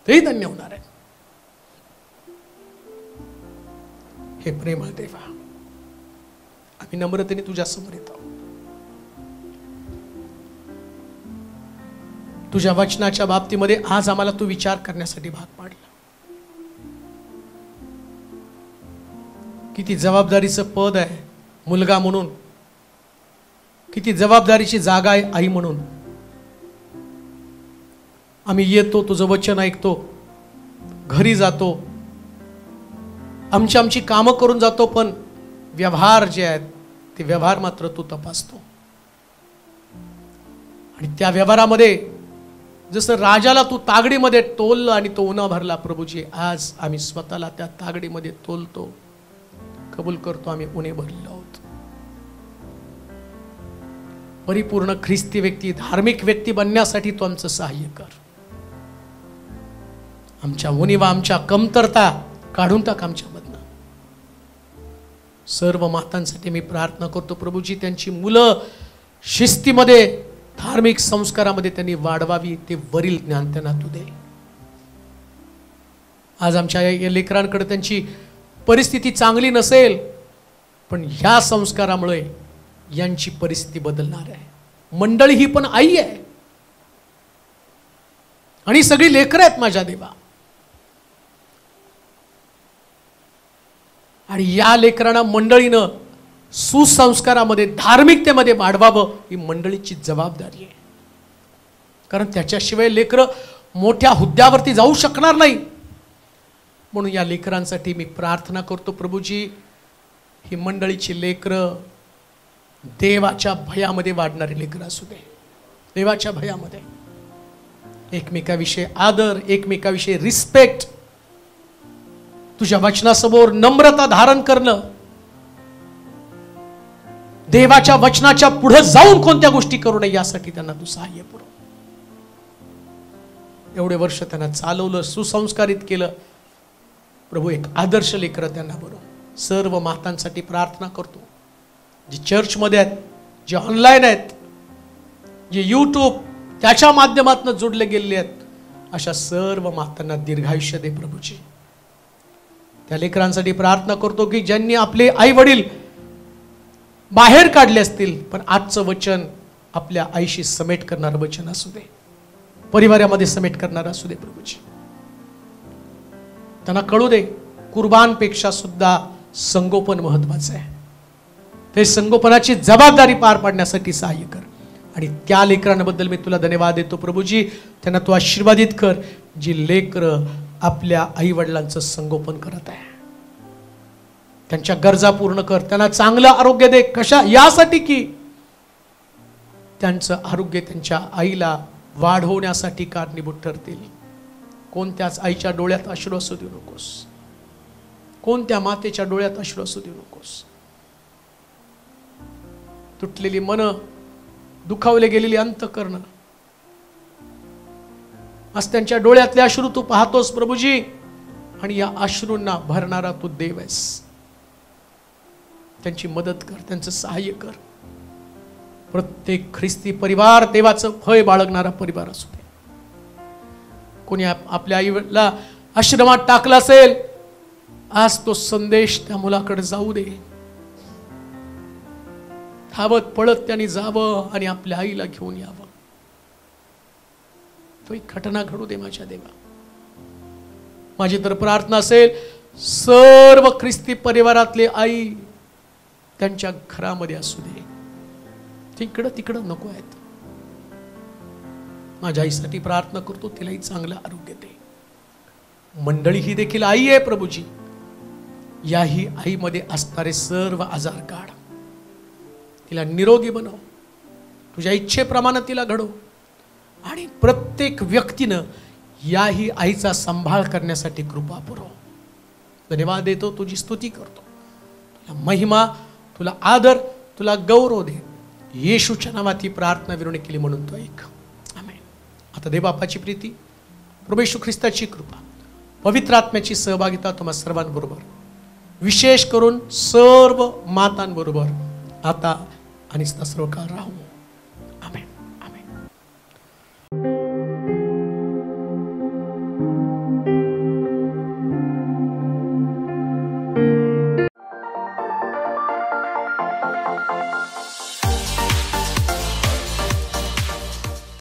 तेही धन्य होणार आहे. हे प्रेमळ देवा, आम्ही नम्रतेने तुझ्या समोर येतो. तुझ्या वचनाच्या बाबतीमध्ये आज आम्हाला तू विचार करण्यासाठी भाग पाडला. किती जबाबदारीचं पद आहे मुलगा म्हणून, किती जबाबदारीची जागा आहे आई म्हणून. आम्ही येतो, तुझं वचन ऐकतो, घरी जातो, आमची कामं करून जातो, पण व्यवहार जे आहेत ते व्यवहार मात्र तू तपासतो. आणि त्या व्यवहारामध्ये जसं राजाला तू तागडीमध्ये तोललं आणि तो उन्हा भरला, प्रभूजी आज आम्ही स्वतःला त्या तागडीमध्ये तोलतो, कबूल करतो, आम्ही उन्हे भरलेलो आहोत. परिपूर्ण ख्रिस्ती व्यक्ती, धार्मिक व्यक्ती बनण्यासाठी तू आमचं सहाय्य कर. आमच्या उणीवा, आमच्या कमतरता काढून टाक आमच्यामधनं. सर्व मातांसाठी मी प्रार्थना करतो प्रभूजी, त्यांची मुलं शिस्तीमध्ये, धार्मिक संस्कारामध्ये त्यांनी वाढवावी, ते वरील ज्ञान त्यांना तू दे. आज आमच्या या लेकरांकडे त्यांची परिस्थिती चांगली नसेल, पण ह्या संस्कारामुळे यांची परिस्थिती बदलणार आहे। मंडळी ही पण आई आहे आणि सगळी लेकरं आहेत माझ्या देवा, आणि या लेकरांना मंडळीनं सुसंस्कारामध्ये धार्मिकतेमध्ये वाढवावं ही मंडळीची जबाबदारी आहे। कारण त्याच्याशिवाय लेकरं मोठ्या हुद्द्यावरती जाऊ शकणार नाही। म्हणून या लेकरांसाठी मी प्रार्थना करतो, प्रभूजी ही मंडळीची लेकरं देवाच्या भयामध्ये वाढणारी लेकरं असू दे, देवाच्या भयामध्ये एकमेकाविषयी आदर, एकमेकाविषयी रिस्पेक्ट, तुझ्या वचनासमोर नम्रता धारण करणं, देवाच्या वचनाच्या पुढे जाऊन कोणत्या गोष्टी करू नये यासाठी त्यांना तू सहाय्य पुरव। एवढे वर्ष त्यांना चालवलं, सुसंस्कारित केलं, प्रभू एक आदर्श लेकरं त्यांना बनव। सर्व मातांसाठी प्रार्थना करतो, जे चर्चमध्ये आहेत, जे ऑनलाईन आहेत, जे यूट्यूब त्याच्या माध्यमातून जोडले गेलेले आहेत, अशा सर्व मातांना दीर्घायुष्य दे प्रभूजी। त्या लेकरांसाठी प्रार्थना करतो की ज्यांनी आपले आई वडील बाहेर काढले असतील, पण आजचं वचन आपल्या आईशी समेट करणारं वचन असू दे, परिवारामध्ये समेट करणारं असू दे प्रभूजी। त्यांना कळू दे कुर्बानपेक्षा सुद्धा संगोपन महत्वाचं आहे। ते संगोपनाची जबाबदारी पार पाडण्यासाठी सहाय्य कर, आणि त्या लेकरांबद्दल मी तुला धन्यवाद देतो प्रभूजी। त्यांना तू आशीर्वादित कर, जी लेकरं आपल्या आई वडिलांचं संगोपन करत आहे, त्यांच्या गरजा पूर्ण कर, त्यांना चांगलं आरोग्य दे। कशा? यासाठी की त्यांचं आरोग्य त्यांच्या आईला वाढवण्यासाठी कारणीभूत ठरतील। कोणत्याच आईच्या डोळ्यात अश्रू असू देऊ नकोस, कोणत्या मातेच्या डोळ्यात अश्रू असू देऊ नकोस। तुटलेली मन, दुखावले गेलेली अंतःकरण, आज त्यांच्या डोळ्यातले अश्रू तू पाहतोस प्रभूजी, आणि या अश्रूंना भरणारा तू देव आहेस। त्यांची मदत कर, त्यांचं सहाय्य कर। प्रत्येक ख्रिस्ती परिवार देवाचं भय बाळगणारा परिवार असू दे। कोणी आपल्या आईला आश्रमात टाकला असेल, आज तो संदेश त्या मुलाकडे जाऊ दे। धावत पळत त्यांनी जावं आणि आपल्या आईला घेऊन यावं। तो एक घटना घडू दे माझ्या देवा। माझी तर प्रार्थना असेल, सर्व ख्रिस्ती परिवारातले आई त्यांच्या घरामध्ये असू दे, तिकडं तिकडं नको आहेत। माझ्या आईसाठी प्रार्थना करतो, तिलाही चांगलं आरोग्य दे। मंडळी ही देखील आई आहे प्रभूजी, याही आईमध्ये असणारे सर्व आजार काढ, तिला निरोगी बनव, तुझ्या इच्छेप्रमाणे तिला घडव, आणि प्रत्येक व्यक्तीनं याही आईचा सांभाळ करण्यासाठी कृपा पुरव। धन्यवाद देतो, तुझी स्तुती करतो, तुला महिमा, तुला आदर, तुला गौरव दे। येशूच्या नावात ही प्रार्थना विनवणी केली म्हणून तो ऐक, आमेन। आता देव बापाची प्रीती, प्रभू येशू ख्रिस्ताची कृपा, पवित्र आत्म्याची सहभागिता तुम्हा सर्वांबरोबर, विशेष करून सर्व मातांबरोबर आता आणि सर्व काळ राहू।